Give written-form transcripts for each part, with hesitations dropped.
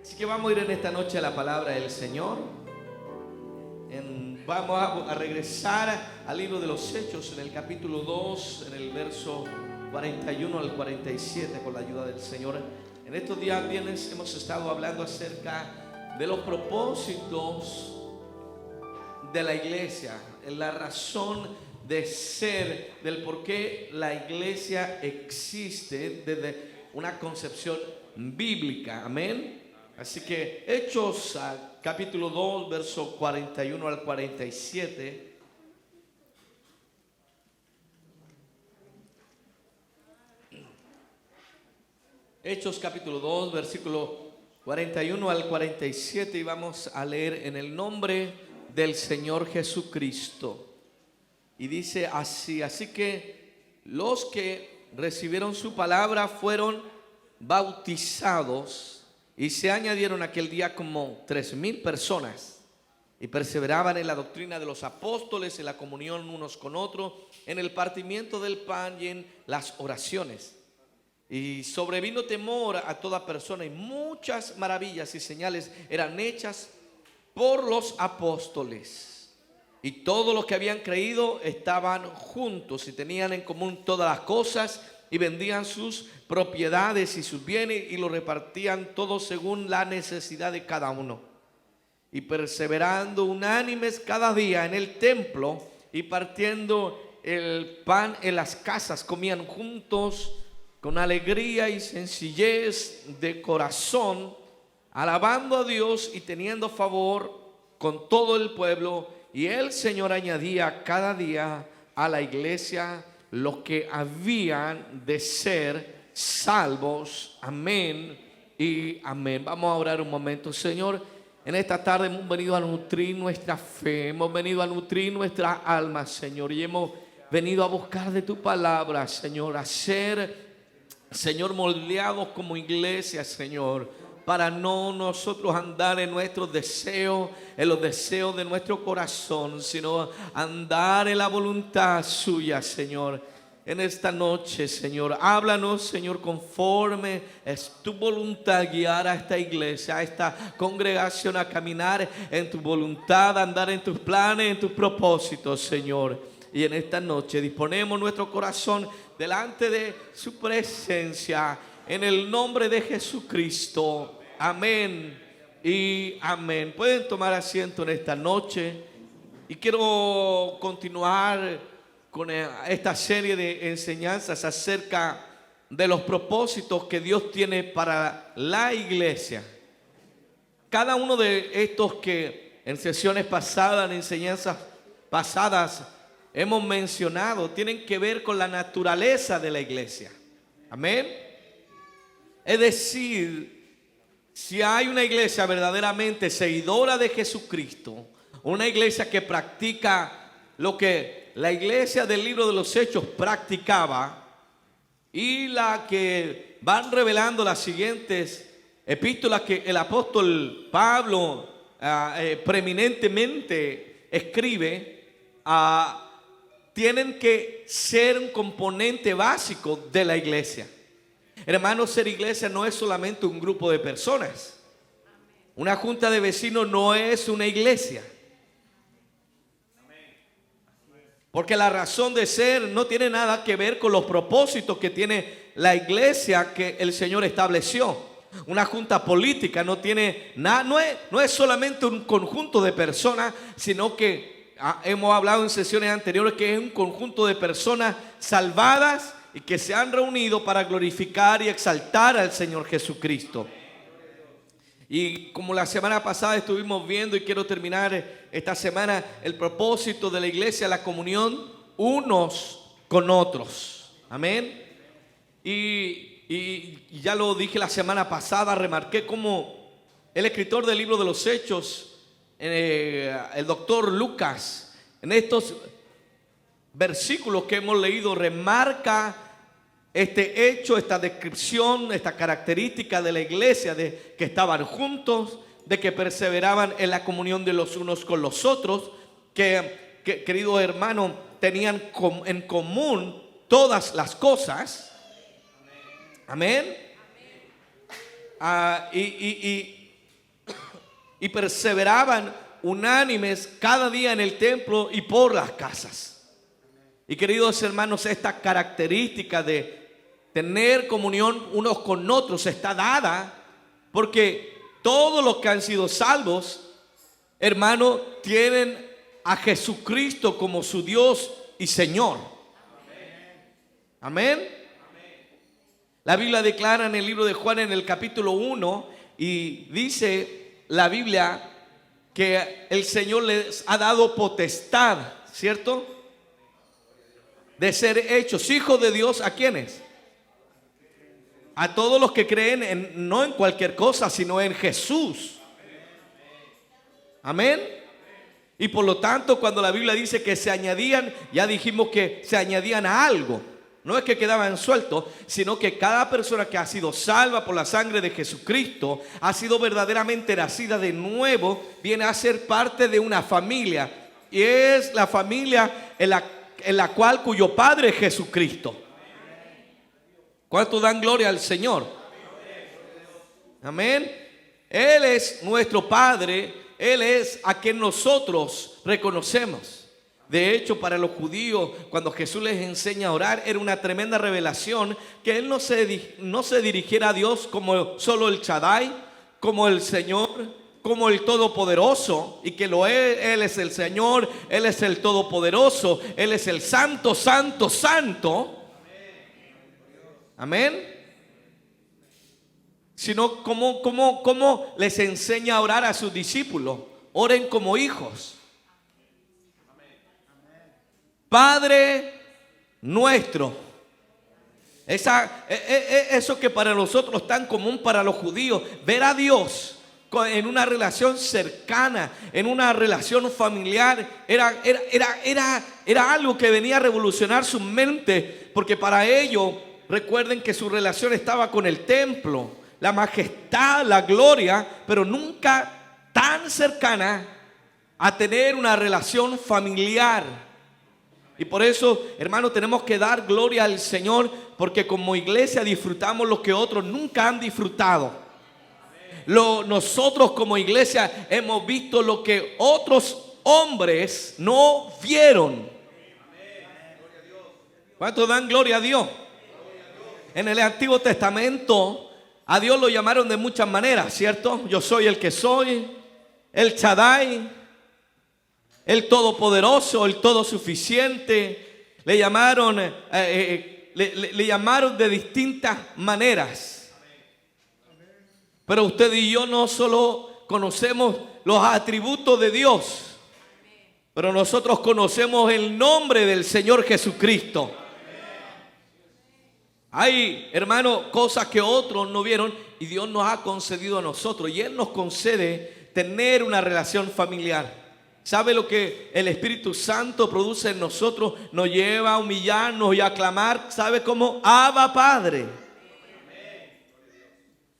Así que vamos a ir en esta noche a la palabra del Señor. Vamos a regresar al libro de los Hechos en el capítulo 2, en el verso 41 al 47, con la ayuda del Señor. En estos días viernes hemos estado hablando acerca de los propósitos de la iglesia, la razón de ser, del por qué la iglesia existe desde una concepción bíblica. Amén. Así que Hechos capítulo 2, verso 41 al 47. Hechos capítulo 2, versículo 41 al 47, y vamos a leer en el nombre del Señor Jesucristo. Y dice así: así que los que recibieron su palabra fueron bautizados, y se añadieron aquel día como 3,000 personas, y perseveraban en la doctrina de los apóstoles, en la comunión unos con otros, en el partimiento del pan y en las oraciones. Y sobrevino temor a toda persona, y muchas maravillas y señales eran hechas por los apóstoles. Y todos los que habían creído estaban juntos y tenían en común todas las cosas, y vendían sus propiedades y sus bienes y lo repartían todos según la necesidad de cada uno. Y perseverando unánimes cada día en el templo y partiendo el pan en las casas, comían juntos con alegría y sencillez de corazón, alabando a Dios y teniendo favor con todo el pueblo. Y el Señor añadía cada día a la iglesia los que habían de ser salvos. Amén y amén. Vamos a orar un momento. Señor, en esta tarde hemos venido a nutrir nuestra fe, hemos venido a nutrir nuestra alma, Señor, y hemos venido a buscar de tu palabra, Señor, a ser, Señor, moldeados como iglesia, Señor, para no nosotros andar en nuestros deseos, en los deseos de nuestro corazón, sino andar en la voluntad suya, Señor. En esta noche, Señor, háblanos, Señor, conforme es tu voluntad, guiar a esta iglesia, a esta congregación a caminar en tu voluntad, a andar en tus planes, en tus propósitos, Señor. Y en esta noche disponemos nuestro corazón delante de su presencia, en el nombre de Jesucristo. Amén y amén. Pueden tomar asiento en esta noche, y quiero continuar con esta serie de enseñanzas acerca de los propósitos que Dios tiene para la iglesia. Cada uno de estos que en sesiones pasadas, en enseñanzas pasadas hemos mencionado, tienen que ver con la naturaleza de la iglesia. Amén. Es decir, si hay una iglesia verdaderamente seguidora de Jesucristo, una iglesia que practica lo que la iglesia del libro de los Hechos practicaba, y la que van revelando las siguientes epístolas que el apóstol Pablo preeminentemente escribe, tienen que ser un componente básico de la iglesia. Hermanos, ser iglesia no es solamente un grupo de personas. Una junta de vecinos no es una iglesia. Porque la razón de ser no tiene nada que ver con los propósitos que tiene la iglesia que el Señor estableció. Una junta política no tiene nada, no es solamente un conjunto de personas, sino que hemos hablado en sesiones anteriores que es un conjunto de personas salvadas y que se han reunido para glorificar y exaltar al Señor Jesucristo. Y como la semana pasada estuvimos viendo, y quiero terminar esta semana, el propósito de la iglesia, la comunión unos con otros. Amén. Y ya lo dije la semana pasada, remarqué cómo el escritor del libro de los Hechos, el doctor Lucas, en estos versículos que hemos leído, remarca este hecho, esta descripción, esta característica de la iglesia, de que estaban juntos, de que perseveraban en la comunión de los unos con los otros, que queridos hermanos, tenían en común todas las cosas. Amén. Y y perseveraban unánimes cada día en el templo y por las casas. Y queridos hermanos, esta característica de tener comunión unos con otros está dada porque todos los que han sido salvos, hermano, tienen a Jesucristo como su Dios y Señor. Amén. La Biblia declara en el libro de Juan en el capítulo 1 y dice la Biblia que el Señor les ha dado potestad, ¿cierto? De ser hechos hijos de Dios. ¿A quiénes? A todos los que creen no en cualquier cosa, sino en Jesús. Amén. Y por lo tanto, cuando la Biblia dice que se añadían, ya dijimos que se añadían a algo. No es que quedaban sueltos, sino que cada persona que ha sido salva por la sangre de Jesucristo, ha sido verdaderamente nacida de nuevo, viene a ser parte de una familia. Y es la familia en la cual cuyo padre es Jesucristo. ¿Cuánto dan gloria al Señor? Amén. Él es nuestro Padre, Él es a quien nosotros reconocemos. De hecho, para los judíos, cuando Jesús les enseña a orar, era una tremenda revelación que Él no se dirigiera a Dios como solo el Shaddai, como el Señor, como el Todopoderoso, y que Él es el Señor, Él es el Todopoderoso, Él es el Santo, Santo, Santo. Amén. Sino como les enseña a orar a sus discípulos. Oren como hijos. Padre nuestro. Eso que para nosotros es tan común para los judíos, ver a Dios en una relación cercana, en una relación familiar, era algo que venía a revolucionar su mente, porque para ellos, recuerden que su relación estaba con el templo, la majestad, la gloria, pero nunca tan cercana a tener una relación familiar. Y por eso, hermanos, tenemos que dar gloria al Señor, porque como iglesia disfrutamos lo que otros nunca han disfrutado. Nosotros como iglesia hemos visto lo que otros hombres no vieron. ¿Cuántos dan gloria a Dios? En el Antiguo Testamento a Dios lo llamaron de muchas maneras, ¿cierto? Yo soy el que soy, el Shaddai, el Todopoderoso, el Todosuficiente. Le llamaron de distintas maneras. Pero usted y yo no solo conocemos los atributos de Dios, pero nosotros conocemos el nombre del Señor Jesucristo. Hay, hermano, cosas que otros no vieron y Dios nos ha concedido a nosotros. Y Él nos concede tener una relación familiar. ¿Sabe lo que el Espíritu Santo produce en nosotros? Nos lleva a humillarnos y a clamar. ¿Sabe cómo? Abba Padre.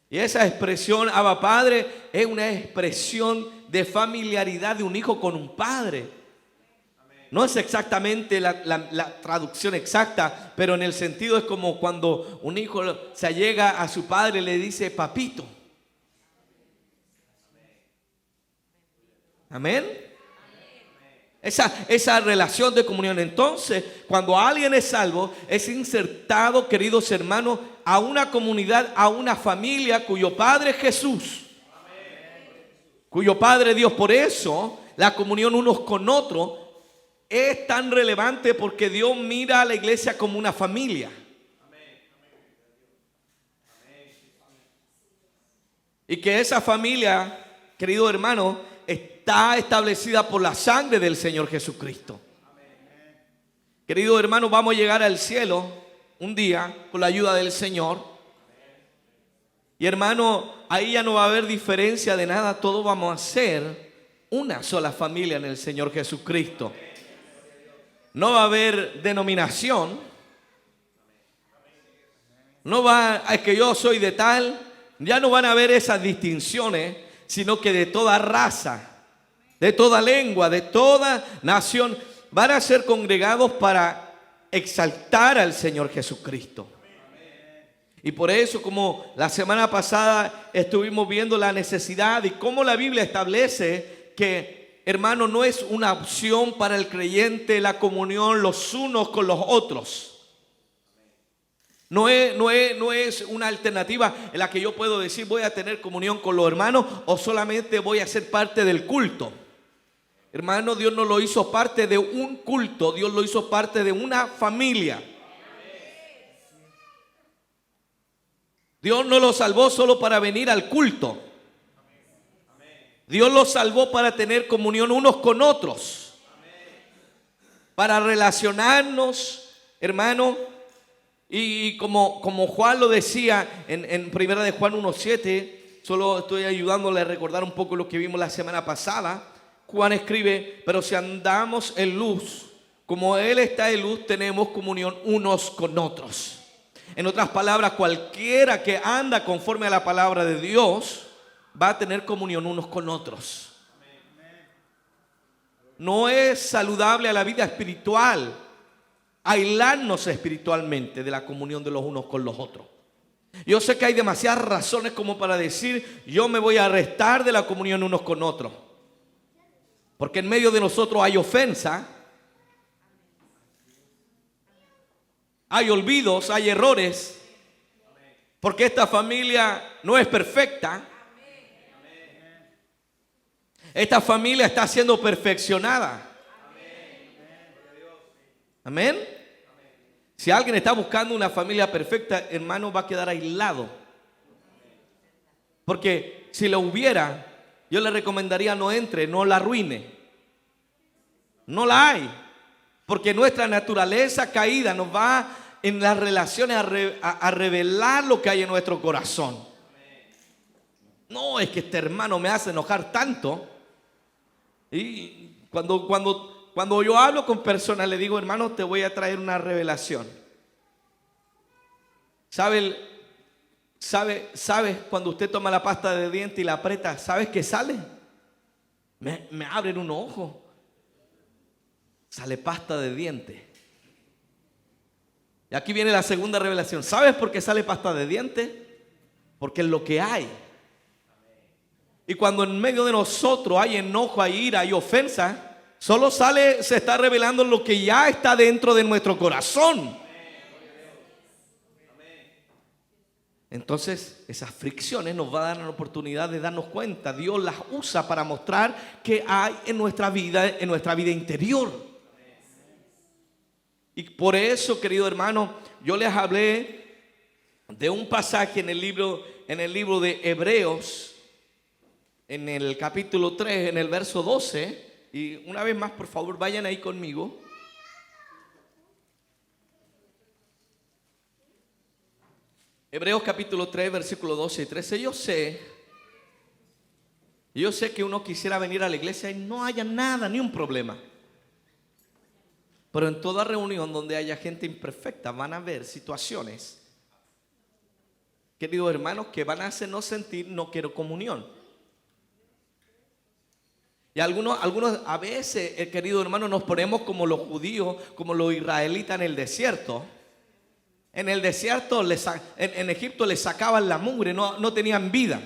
Y esa expresión Abba Padre es una expresión de familiaridad de un hijo con un padre. No es exactamente la traducción exacta, pero en el sentido es como cuando un hijo se allega a su padre y le dice papito. Amén. Esa relación de comunión. Entonces, cuando alguien es salvo, es insertado, queridos hermanos, a una comunidad, a una familia cuyo padre es Jesús, cuyo padre es Dios. Por eso la comunión unos con otros es tan relevante, porque Dios mira a la iglesia como una familia. Y que esa familia, querido hermano, está establecida por la sangre del Señor Jesucristo. Querido hermano, vamos a llegar al cielo un día con la ayuda del Señor. Y hermano, ahí ya no va a haber diferencia de nada. Todos vamos a ser una sola familia en el Señor Jesucristo. No va a haber denominación. No va, es que yo soy de tal. Ya no van a haber esas distinciones, sino que de toda raza, de toda lengua, de toda nación, van a ser congregados para exaltar al Señor Jesucristo. Y por eso, como la semana pasada estuvimos viendo la necesidad y cómo la Biblia establece que, hermano, no es una opción para el creyente la comunión los unos con los otros. No es una alternativa en la que yo puedo decir voy a tener comunión con los hermanos o solamente voy a ser parte del culto. Hermano, Dios no lo hizo parte de un culto, Dios lo hizo parte de una familia. Dios no lo salvó solo para venir al culto. Dios lo salvó para tener comunión unos con otros. Para relacionarnos, hermano. Y como Juan lo decía en primera de Juan 1:7, solo estoy ayudándole a recordar un poco lo que vimos la semana pasada. Juan escribe: pero si andamos en luz, como Él está en luz, tenemos comunión unos con otros. En otras palabras, cualquiera que anda conforme a la palabra de Dios va a tener comunión unos con otros. No es saludable a la vida espiritual aislarnos espiritualmente de la comunión de los unos con los otros. Yo sé que hay demasiadas razones como para decir yo me voy a restar de la comunión unos con otros, porque en medio de nosotros hay ofensa, hay olvidos, hay errores, porque esta familia no es perfecta. Esta familia está siendo perfeccionada. Amén. Si alguien está buscando una familia perfecta, hermano, va a quedar aislado. Porque si lo hubiera, yo le recomendaría no entre, no la arruine. No la hay. Porque nuestra naturaleza caída nos va en las relaciones a revelar lo que hay en nuestro corazón. No, es que este hermano me hace enojar tanto. Y cuando yo hablo con personas, le digo, hermano, te voy a traer una revelación. ¿Sabes cuando usted toma la pasta de diente y la aprieta? ¿Sabes qué sale? Me abren un ojo. Sale pasta de diente. Y aquí viene la segunda revelación. ¿Sabes por qué sale pasta de diente? Porque es lo que hay. Y cuando en medio de nosotros hay enojo, hay ira, hay ofensa, solo se está revelando lo que ya está dentro de nuestro corazón. Entonces, esas fricciones nos van a dar la oportunidad de darnos cuenta. Dios las usa para mostrar qué hay en nuestra vida interior. Y por eso, querido hermano, yo les hablé de un pasaje en el libro de Hebreos, en el capítulo 3, en el verso 12. Y una vez más, por favor, vayan ahí conmigo. Hebreos capítulo 3, versículo 12 y 13. Yo sé que uno quisiera venir a la iglesia y no haya nada, ni un problema. Pero en toda reunión donde haya gente imperfecta van a haber situaciones, queridos hermanos, que van a hacernos sentir no quiero comunión. Y algunos a veces, querido hermano, nos ponemos como los judíos, como los israelitas en el desierto. En el desierto, en Egipto les sacaban la mugre, no tenían vida.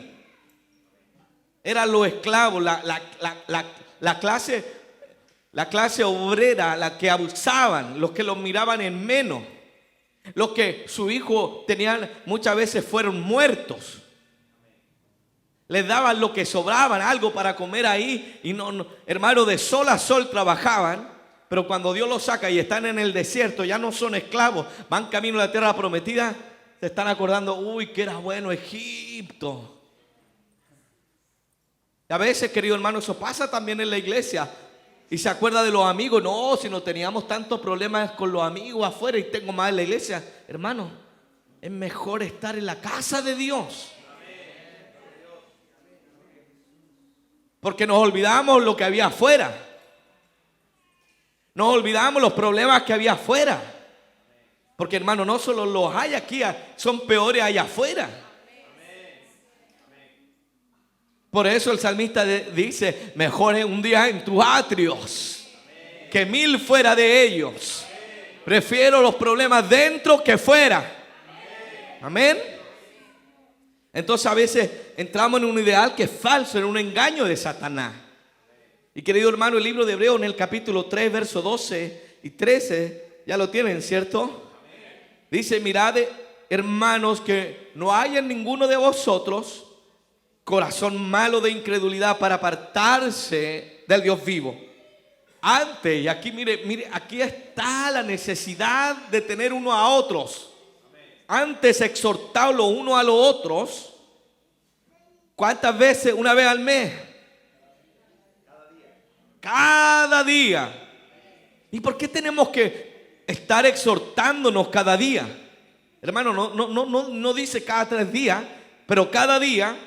Eran los esclavos, la clase obrera, la que abusaban, los que los miraban en menos, los que su hijo tenían muchas veces fueron muertos. Les daban lo que sobraban, algo para comer ahí. Y no, hermano, de sol a sol trabajaban. Pero cuando Dios los saca y están en el desierto, ya no son esclavos, van camino a la tierra prometida, se están acordando, uy, que era bueno Egipto. Y a veces, querido hermano, eso pasa también en la iglesia. Y se acuerda de los amigos. No, si no teníamos tantos problemas con los amigos afuera y tengo más en la iglesia. Hermano, es mejor estar en la casa de Dios. Porque nos olvidamos lo que había afuera. Nos olvidamos los problemas que había afuera. Porque, hermano, no solo los hay aquí, son peores allá afuera. Por eso el salmista dice, mejor es un día en tus atrios que 1000 fuera de ellos. Prefiero los problemas dentro que fuera. Amén. Entonces a veces entramos en un ideal que es falso, en un engaño de Satanás. Y querido hermano, el libro de Hebreos en el capítulo 3, versos 12 y 13, ya lo tienen, ¿cierto? Dice: mirad, hermanos, que no haya en ninguno de vosotros corazón malo de incredulidad para apartarse del Dios vivo. Antes, y aquí mire, aquí está la necesidad de tener uno a otros. Antes exhortaos los unos a los otros. ¿Cuántas veces? Una vez al mes. Cada día. ¿Y por qué tenemos que estar exhortándonos cada día? Hermano, no dice cada 3 días, pero cada día,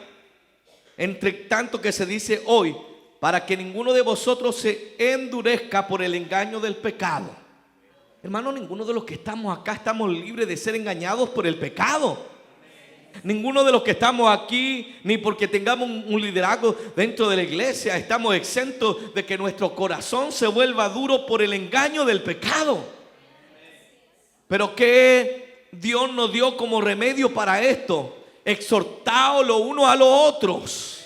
entre tanto que se dice hoy, para que ninguno de vosotros se endurezca por el engaño del pecado. Hermano, ninguno de los que estamos acá estamos libres de ser engañados por el pecado. Ninguno de los que estamos aquí, ni porque tengamos un liderazgo dentro de la iglesia, estamos exentos de que nuestro corazón se vuelva duro por el engaño del pecado. Pero ¿qué Dios nos dio como remedio para esto? Exhortaos los unos a los otros.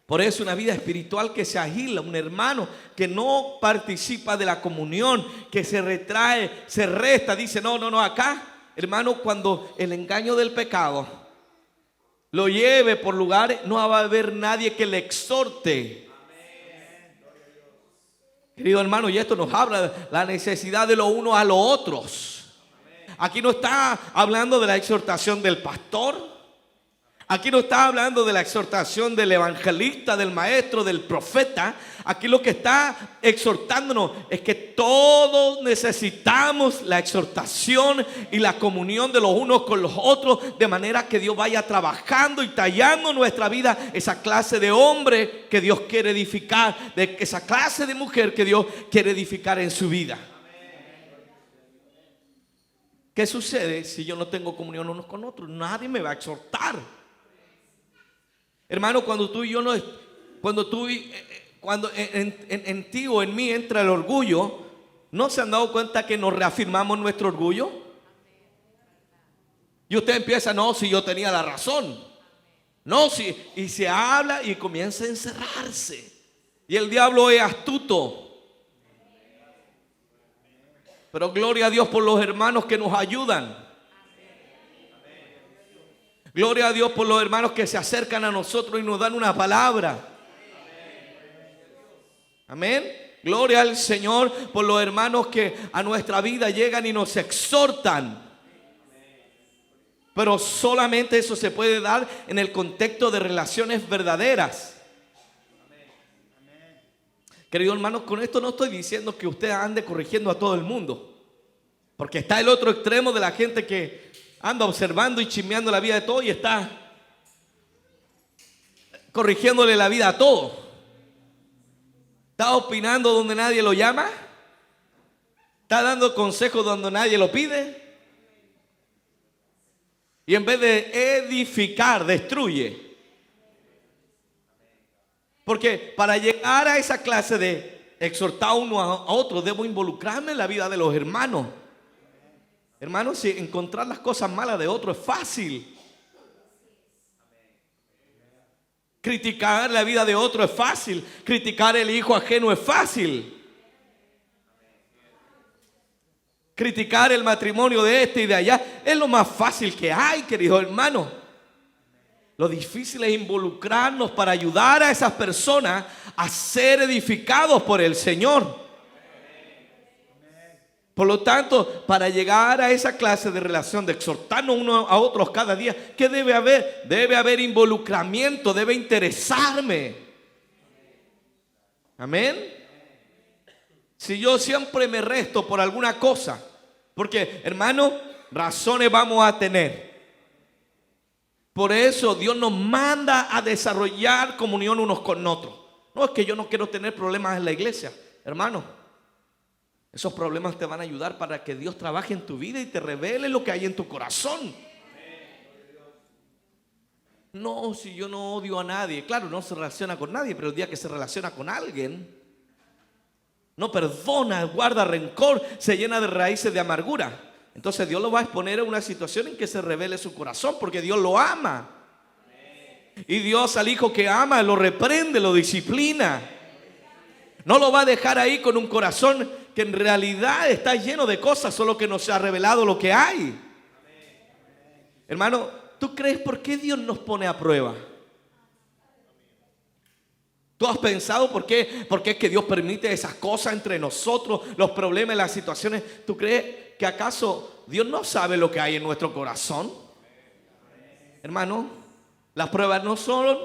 Por eso una vida espiritual que se agila, un hermano que no participa de la comunión, que se retrae, se resta, dice no, acá, hermano, cuando el engaño del pecado lo lleve por lugares, no va a haber nadie que le exhorte. Querido hermano, y esto nos habla de la necesidad de los unos a los otros. Aquí no está hablando de la exhortación del pastor. Aquí no está hablando de la exhortación del evangelista, del maestro, del profeta. Aquí lo que está exhortándonos es que todos necesitamos la exhortación y la comunión de los unos con los otros, de manera que Dios vaya trabajando y tallando en nuestra vida esa clase de hombre que Dios quiere edificar, de esa clase de mujer que Dios quiere edificar en su vida. ¿Qué sucede si yo no tengo comunión unos con otros? Nadie me va a exhortar. Hermano, cuando tú y yo no, cuando en ti o en mí entra el orgullo, ¿no se han dado cuenta que nos reafirmamos nuestro orgullo? Y usted empieza, no, si yo tenía la razón. No, si, y se habla y comienza a encerrarse. Y el diablo es astuto. Pero gloria a Dios por los hermanos que nos ayudan. Gloria a Dios por los hermanos que se acercan a nosotros y nos dan una palabra. Amén. Gloria al Señor por los hermanos que a nuestra vida llegan y nos exhortan. Pero solamente eso se puede dar en el contexto de relaciones verdaderas. Queridos hermanos, con esto no estoy diciendo que usted ande corrigiendo a todo el mundo. Porque está el otro extremo de la gente que anda observando y chismeando la vida de todo y está corrigiéndole la vida a todo. Está opinando donde nadie lo llama. Está dando consejos donde nadie lo pide. Y en vez de edificar, destruye. Porque para llegar a esa clase de exhortar uno a otro, debo involucrarme en la vida de los hermanos. Hermanos, si encontrar las cosas malas de otro es fácil. Criticar la vida de otro es fácil. Criticar el hijo ajeno es fácil. Criticar el matrimonio de este y de allá es lo más fácil que hay, querido hermano. Lo difícil es involucrarnos para ayudar a esas personas a ser edificados por el Señor. Por lo tanto, para llegar a esa clase de relación, de exhortarnos unos a otros cada día, ¿qué debe haber? Debe haber involucramiento, debe interesarme. Amén. Si yo siempre me resto por alguna cosa, porque hermano, razones vamos a tener. Por eso Dios nos manda a desarrollar comunión unos con otros. No es que yo no quiero tener problemas en la iglesia, hermano. Esos problemas te van a ayudar para que Dios trabaje en tu vida y te revele lo que hay en tu corazón. No, si yo no odio a nadie. Claro, no se relaciona con nadie, pero el día que se relaciona con alguien, no perdona, guarda rencor, se llena de raíces de amargura. Entonces Dios lo va a exponer a una situación en que se revele su corazón, porque Dios lo ama. Y Dios al hijo que ama lo reprende, lo disciplina. No lo va a dejar ahí con un corazón que en realidad está lleno de cosas, solo que no se ha revelado lo que hay. Hermano, ¿tú crees por qué Dios nos pone a prueba? ¿Tú has pensado por qué es que Dios permite esas cosas entre nosotros, los problemas, las situaciones? ¿Tú crees que acaso Dios no sabe lo que hay en nuestro corazón? Hermano, las pruebas no son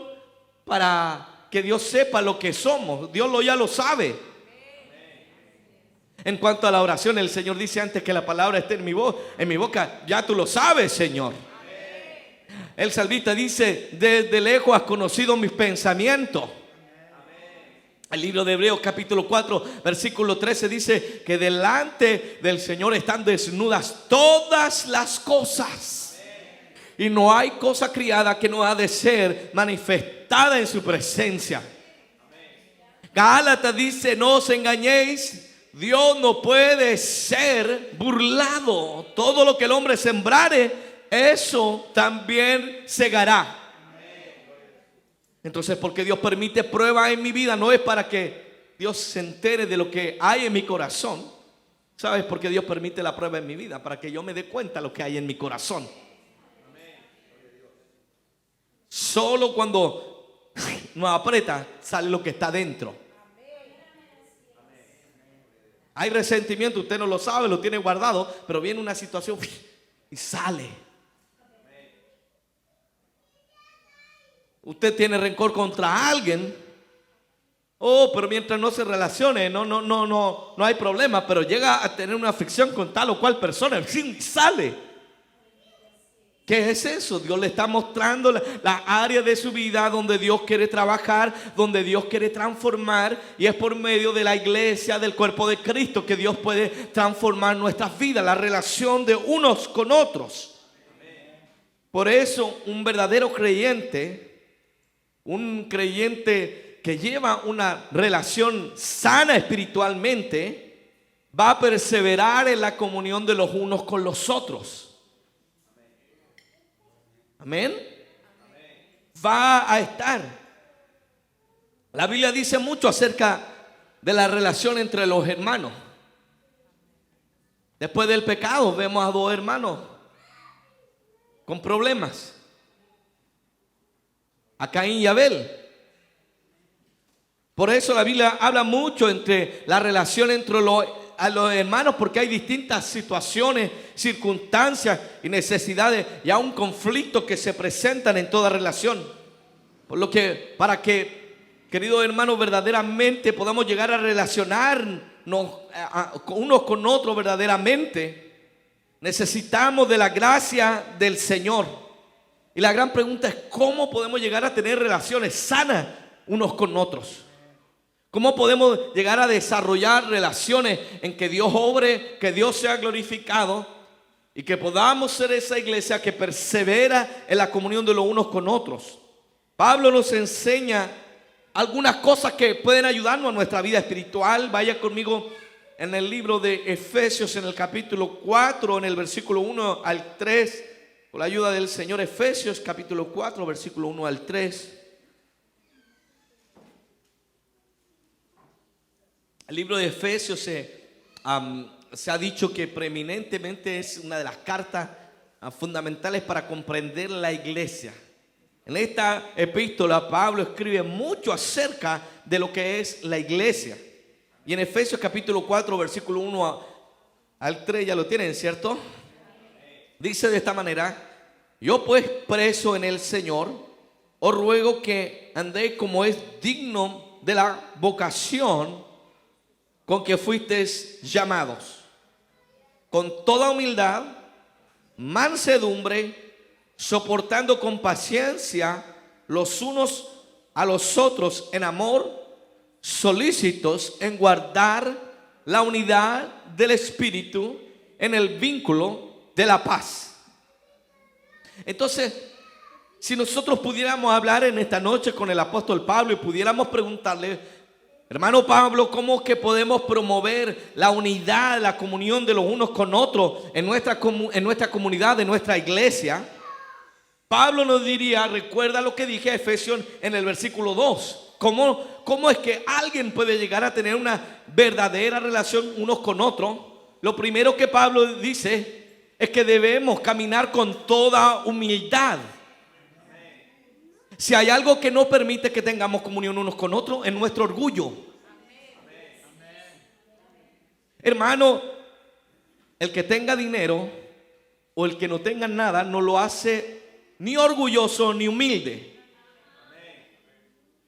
para que Dios sepa lo que somos. Dios ya lo sabe. En cuanto a la oración, el Señor dice: antes que la palabra esté en mi boca, ya tú lo sabes, Señor. El salmista dice: desde lejos has conocido mis pensamientos. El libro de Hebreos capítulo 4 versículo 13 dice que delante del Señor están desnudas todas las cosas, y no hay cosa criada que no ha de ser manifestada en su presencia. Gálatas dice: no os engañéis, Dios no puede ser burlado. Todo lo que el hombre sembrare, eso también segará. Entonces, porque Dios permite pruebas en mi vida, no es para que Dios se entere de lo que hay en mi corazón. ¿Sabes por qué Dios permite la prueba en mi vida? Para que yo me dé cuenta de lo que hay en mi corazón. Solo cuando nos aprieta sale lo que está dentro. Hay resentimiento, usted no lo sabe, lo tiene guardado, pero viene una situación y sale. Usted tiene rencor contra alguien. Pero mientras no se relacione, no hay problema. Pero llega a tener una fricción con tal o cual persona, y sale. ¿Qué es eso? Dios le está mostrando la área de su vida donde Dios quiere trabajar, donde Dios quiere transformar, y es por medio de la iglesia, del cuerpo de Cristo, que Dios puede transformar nuestras vidas, la relación de unos con otros. Por eso un verdadero creyente, un creyente que lleva una relación sana espiritualmente, va a perseverar en la comunión de los unos con los otros. Amén. Va a estar. La Biblia dice mucho acerca de la relación entre los hermanos. Después del pecado vemos a dos hermanos con problemas, a Caín y Abel. Por eso la Biblia habla mucho entre la relación entre los hermanos, porque hay distintas situaciones, circunstancias y necesidades, y aún conflictos que se presentan en toda relación. Por lo que, para que, queridos hermanos, verdaderamente podamos llegar a relacionarnos unos con otros verdaderamente, necesitamos de la gracia del Señor. Y la gran pregunta es: ¿cómo podemos llegar a tener relaciones sanas unos con otros? ¿Cómo podemos llegar a desarrollar relaciones en que Dios obre, que Dios sea glorificado, y que podamos ser esa iglesia que persevera en la comunión de los unos con otros? Pablo nos enseña algunas cosas que pueden ayudarnos a nuestra vida espiritual. Vaya conmigo en el libro de Efesios, en el capítulo 4, en el versículo 1 al 3. Con la ayuda del Señor, Efesios capítulo 4, versículo 1 al 3. El libro de Efesios se ha dicho que preeminentemente es una de las cartas fundamentales para comprender la iglesia. En esta epístola Pablo escribe mucho acerca de lo que es la iglesia. Y en Efesios capítulo 4, versículo 1 al 3, ya lo tienen, ¿cierto? Dice de esta manera: yo pues, preso en el Señor, os ruego que andéis como es digno de la vocación con que fuisteis llamados, con toda humildad, mansedumbre, soportando con paciencia los unos a los otros en amor, solícitos en guardar la unidad del Espíritu en el vínculo de la paz. Entonces, si nosotros pudiéramos hablar en esta noche con el apóstol Pablo y pudiéramos preguntarle Hermano Pablo, ¿cómo que podemos promover la unidad, la comunión de los unos con otros en nuestra comunidad, en nuestra iglesia? Pablo nos diría, recuerda lo que dije a Efesios en el versículo 2. ¿Cómo es que alguien puede llegar a tener una verdadera relación unos con otros? Lo primero que Pablo dice es que debemos caminar con toda humildad. Si hay algo que no permite que tengamos comunión unos con otros, es nuestro orgullo. Hermano, el que tenga dinero o el que no tenga nada no lo hace ni orgulloso ni humilde.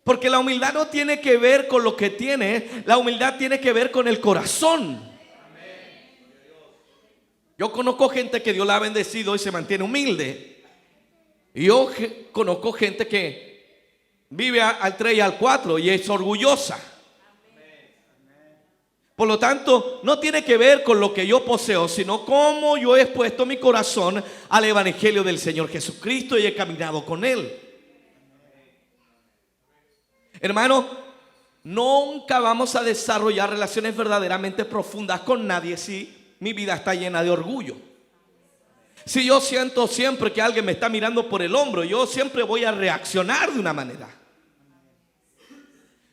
Porque la humildad no tiene que ver con lo que tiene, la humildad tiene que ver con el corazón. Yo conozco gente que Dios la ha bendecido y se mantiene humilde. Y yo conozco gente que vive al 3 y al 4 y es orgullosa. Por lo tanto, no tiene que ver con lo que yo poseo, sino cómo yo he expuesto mi corazón al evangelio del Señor Jesucristo y he caminado con Él. Hermano, nunca vamos a desarrollar relaciones verdaderamente profundas con nadie si mi vida está llena de orgullo. Si yo siento siempre que alguien me está mirando por el hombro, yo siempre voy a reaccionar de una manera.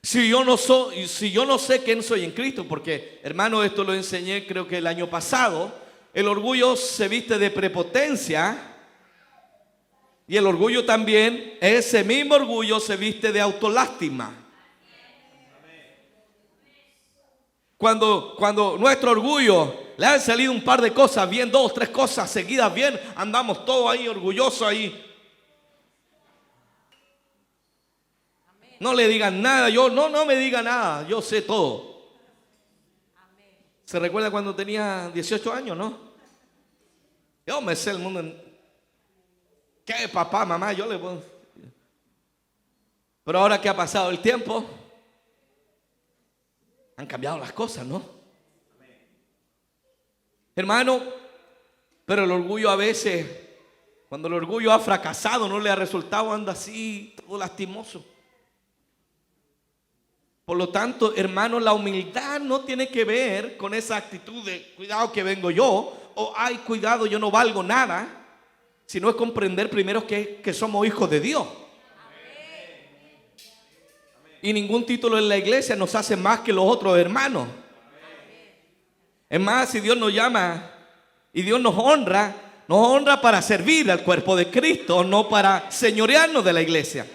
Si yo no sé quién soy en Cristo, porque hermano, esto lo enseñé creo que el año pasado, el orgullo se viste de prepotencia y el orgullo también, ese mismo orgullo se viste de autolástima. Cuando nuestro orgullo le han salido un par de cosas bien, 2, 3 cosas seguidas bien, andamos todos ahí orgullosos ahí. No le digan nada, no me diga nada, yo sé todo. ¿Se recuerda cuando tenía 18 años, no? Yo me sé el mundo. ¿Qué papá, mamá? Yo le puedo. Pero ahora que ha pasado el tiempo, han cambiado las cosas, ¿no? Hermano, pero el orgullo a veces, cuando el orgullo ha fracasado, no le ha resultado, anda así, todo lastimoso. Por lo tanto, hermano, la humildad no tiene que ver con esa actitud de cuidado que vengo yo, o ay, cuidado, yo no valgo nada, sino es comprender primero que somos hijos de Dios. Y ningún título en la iglesia nos hace más que los otros hermanos. Es más, si Dios nos llama y Dios nos honra para servir al cuerpo de Cristo, no para señorearnos de la iglesia.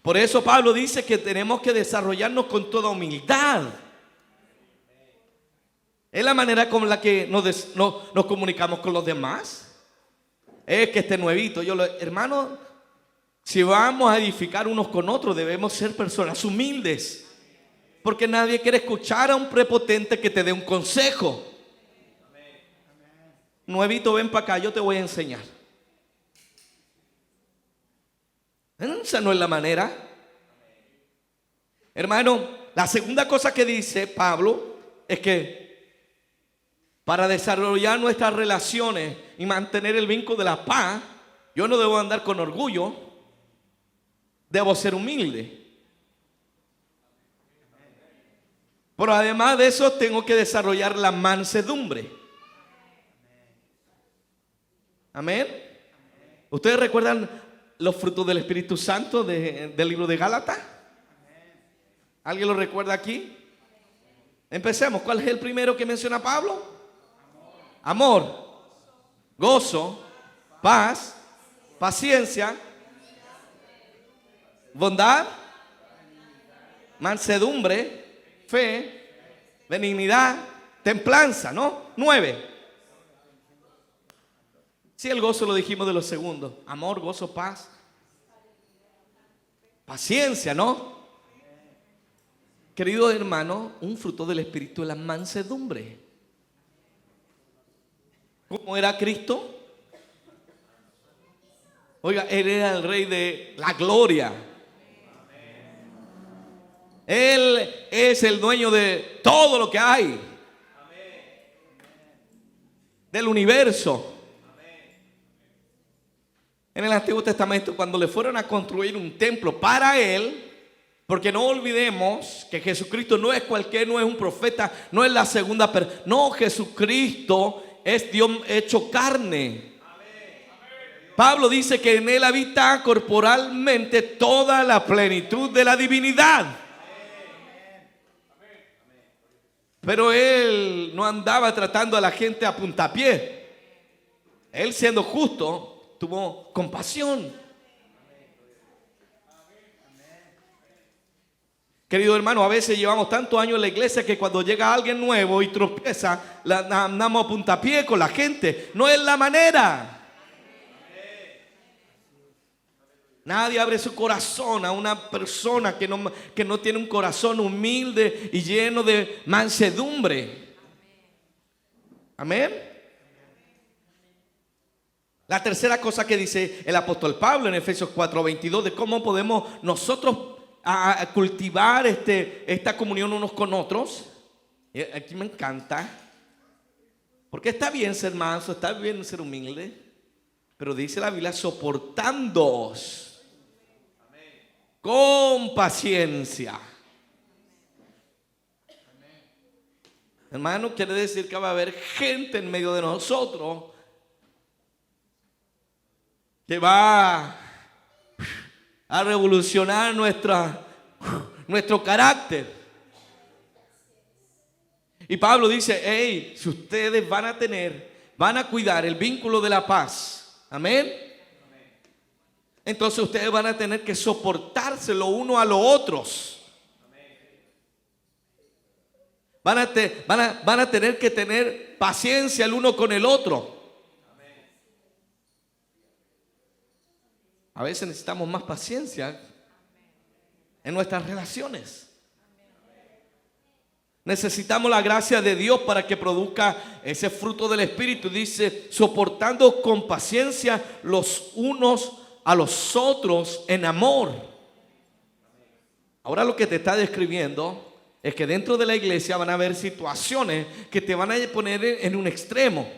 Por eso Pablo dice que tenemos que desarrollarnos con toda humildad. Es la manera con la que nos comunicamos con los demás. Es que este nuevito, hermano, si vamos a edificar unos con otros, debemos ser personas humildes. Porque nadie quiere escuchar a un prepotente que te dé un consejo. Nuevito, ven para acá, yo te voy a enseñar. Esa no es la manera. Hermano, la segunda cosa que dice Pablo es que para desarrollar nuestras relaciones y mantener el vínculo de la paz, yo no debo andar con orgullo, debo ser humilde. Pero además de eso tengo que desarrollar la mansedumbre. Amén. ¿Ustedes recuerdan los frutos del Espíritu Santo del libro de Gálatas? ¿Alguien lo recuerda aquí? Empecemos. ¿Cuál es el primero que menciona Pablo? Amor, gozo, paz, paciencia, bondad, mansedumbre, fe, benignidad, templanza, ¿no? 9. Si el gozo lo dijimos de los segundos. Amor, gozo, paz, paciencia, ¿no? Querido hermano, un fruto del Espíritu es la mansedumbre. ¿Cómo era Cristo? Oiga, Él era el Rey de la gloria. Él es el dueño de todo lo que hay, del universo. En el Antiguo Testamento, cuando le fueron a construir un templo para Él, Porque no olvidemos que Jesucristo no es cualquier, no es un profeta, no es la segunda persona. No, Jesucristo es Dios hecho carne. Pablo dice que en él habita corporalmente toda la plenitud de la divinidad. Pero él no andaba tratando a la gente a puntapié. Él, siendo justo, tuvo compasión. Querido hermano, a veces llevamos tantos años en la iglesia que cuando llega alguien nuevo y tropieza, andamos a puntapié con la gente. No es la manera. Nadie abre su corazón a una persona que no tiene un corazón humilde y lleno de mansedumbre. Amén. La tercera cosa que dice el apóstol Pablo en Efesios 4:22 de cómo podemos nosotros a cultivar esta comunión unos con otros. Aquí me encanta, porque está bien ser manso, está bien ser humilde, pero dice la Biblia soportándoos con paciencia. Hermano, quiere decir que va a haber gente en medio de nosotros que va a revolucionar nuestro carácter. Y Pablo dice, hey, si ustedes van a cuidar el vínculo de la paz, amén, entonces ustedes van a tener que soportarse lo uno a los otros. Van a tener que tener paciencia el uno con el otro. A veces necesitamos más paciencia en nuestras relaciones. Necesitamos la gracia de Dios para que produzca ese fruto del Espíritu. Dice, soportando con paciencia los unos a los otros en amor. Ahora lo que te está describiendo es que dentro de la iglesia van a haber situaciones que te van a poner en un extremo.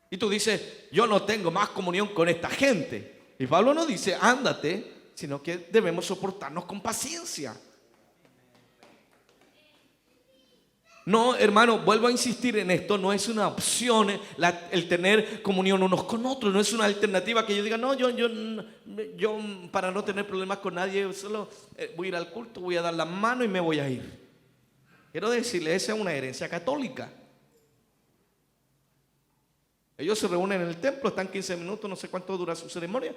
Y tú dices, yo no tengo más comunión con esta gente. Y Pablo no dice, ándate, sino que debemos soportarnos con paciencia. No, hermano, vuelvo a insistir en esto, no es una opción el tener comunión unos con otros, no es una alternativa que yo diga, no, yo para no tener problemas con nadie, solo voy a ir al culto, voy a dar la mano y me voy a ir. Quiero decirle, esa es una herencia católica. Ellos se reúnen en el templo, están 15 minutos, no sé cuánto dura su ceremonia.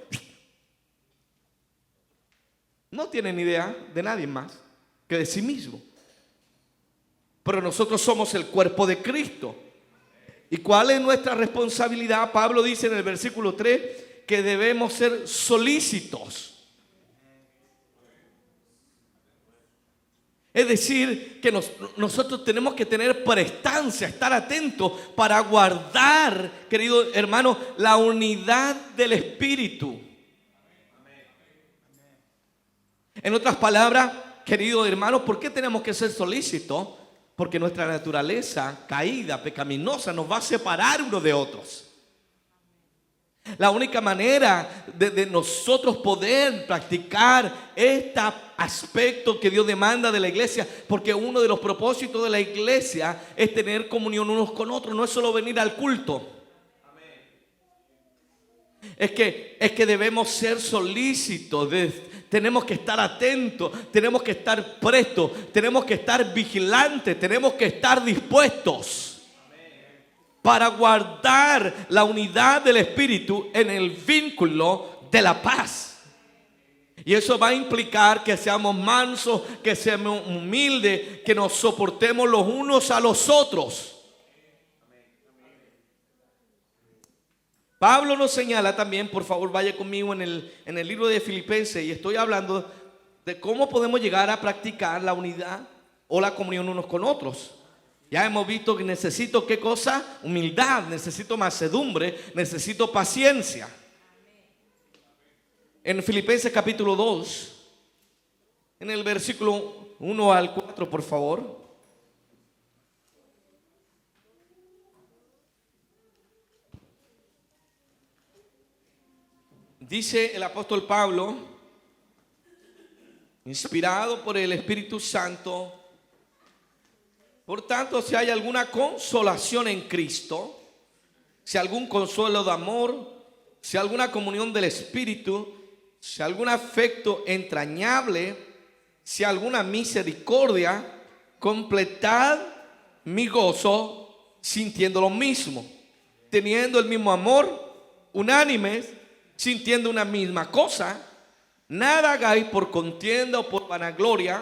No tienen idea de nadie más que de sí mismo. Pero nosotros somos el cuerpo de Cristo. ¿Y cuál es nuestra responsabilidad? Pablo dice en el versículo 3 que debemos ser solícitos. Es decir, que nosotros tenemos que tener prestancia, estar atentos para guardar, querido hermano, la unidad del Espíritu. En otras palabras, querido hermano, ¿por qué tenemos que ser solícitos? Porque nuestra naturaleza caída, pecaminosa, nos va a separar unos de otros. La única manera de nosotros poder practicar este aspecto que Dios demanda de la iglesia, porque uno de los propósitos de la iglesia es tener comunión unos con otros, no es solo venir al culto. Es que debemos ser solícitos, tenemos que estar atentos, tenemos que estar prestos, tenemos que estar vigilantes, tenemos que estar dispuestos para guardar la unidad del Espíritu en el vínculo de la paz. Y eso va a implicar que seamos mansos, que seamos humildes, que nos soportemos los unos a los otros. Pablo nos señala también, por favor vaya conmigo en el libro de Filipenses, y estoy hablando de cómo podemos llegar a practicar la unidad o la comunión unos con otros. Ya hemos visto que necesito, ¿qué cosa? Humildad, necesito mansedumbre, necesito paciencia. En Filipenses capítulo 2, en el versículo 1 al 4, por favor. Dice el apóstol Pablo, inspirado por el Espíritu Santo. Por tanto, si hay alguna consolación en Cristo, si algún consuelo de amor, si alguna comunión del Espíritu, si algún afecto entrañable, si alguna misericordia, completad mi gozo sintiendo lo mismo, teniendo el mismo amor, unánimes, sintiendo una misma cosa. Nada hagáis por contienda o por vanagloria,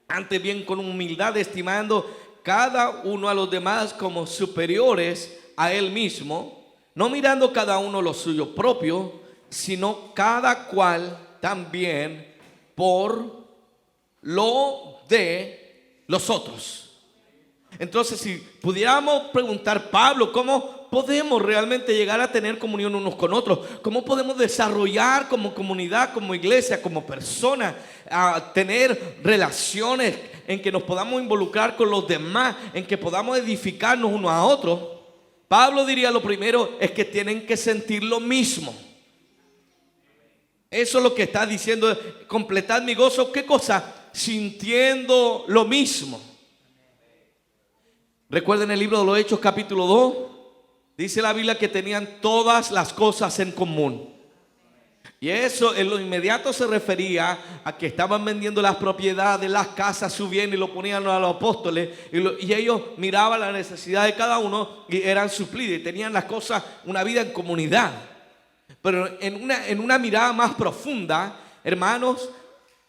antes bien con humildad, estimando cada uno a los demás como superiores a él mismo, no mirando cada uno lo suyo propio, sino cada cual también por lo de los otros. Entonces, si pudiéramos preguntar, Pablo, ¿cómo podemos realmente llegar a tener comunión unos con otros? ¿Cómo podemos desarrollar como comunidad, como iglesia, como persona, a tener relaciones en que nos podamos involucrar con los demás, en que podamos edificarnos uno a otro? Pablo diría, lo primero es que tienen que sentir lo mismo. Eso es lo que está diciendo, completad mi gozo. ¿Qué cosa? Sintiendo lo mismo. Recuerden el libro de los Hechos capítulo 2. Dice la Biblia que tenían todas las cosas en común. Y eso en lo inmediato se refería a que estaban vendiendo las propiedades, las casas, su bien, y lo ponían a los apóstoles. Y ellos miraban la necesidad de cada uno y eran suplidos. Y tenían las cosas, una vida en comunidad. Pero en una mirada más profunda, hermanos,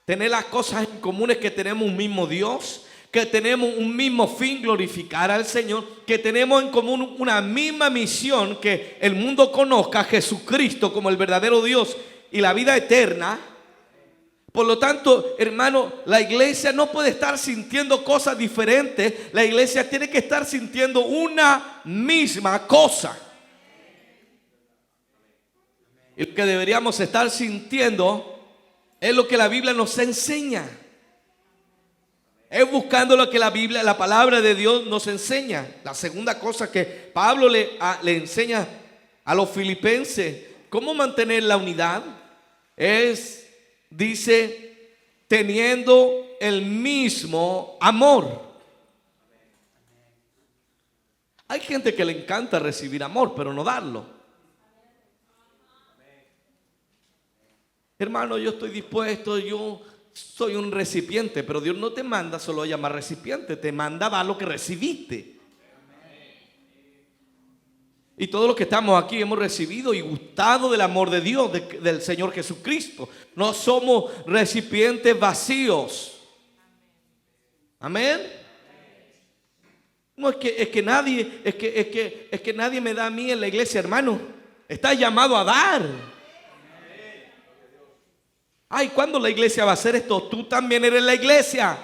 tener las cosas en común es que tenemos un mismo Dios, que tenemos un mismo fin, glorificar al Señor, que tenemos en común una misma misión, que el mundo conozca a Jesucristo como el verdadero Dios y la vida eterna. Por lo tanto, hermano, la iglesia no puede estar sintiendo cosas diferentes. La iglesia tiene que estar sintiendo una misma cosa. Y lo que deberíamos estar sintiendo es lo que la Biblia nos enseña. Es buscando lo que la Biblia, la palabra de Dios nos enseña. La segunda cosa que Pablo le enseña a los filipenses, cómo mantener la unidad, es, dice, teniendo el mismo amor. Hay gente que le encanta recibir amor, pero no darlo. Hermano, yo estoy dispuesto, yo soy un recipiente, pero Dios no te manda solo a llamar recipiente, te manda a dar lo que recibiste. Y todos los que estamos aquí hemos recibido y gustado del amor de Dios, del Señor Jesucristo. No somos recipientes vacíos. Amén. No es que nadie me da a mí en la iglesia, hermano. Estás llamado a dar. Ay, ¿cuándo la iglesia va a hacer esto? Tú también eres la iglesia.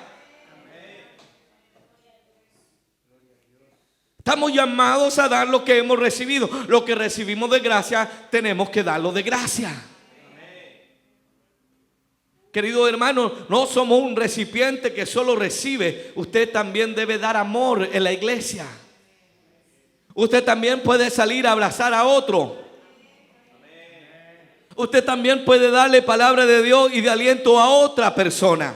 Estamos llamados a dar lo que hemos recibido. Lo que recibimos de gracia, tenemos que darlo de gracia. Querido hermano, no somos un recipiente que solo recibe. Usted también debe dar amor en la iglesia. Usted también puede salir a abrazar a otro. Usted también puede darle palabra de Dios y de aliento a otra persona.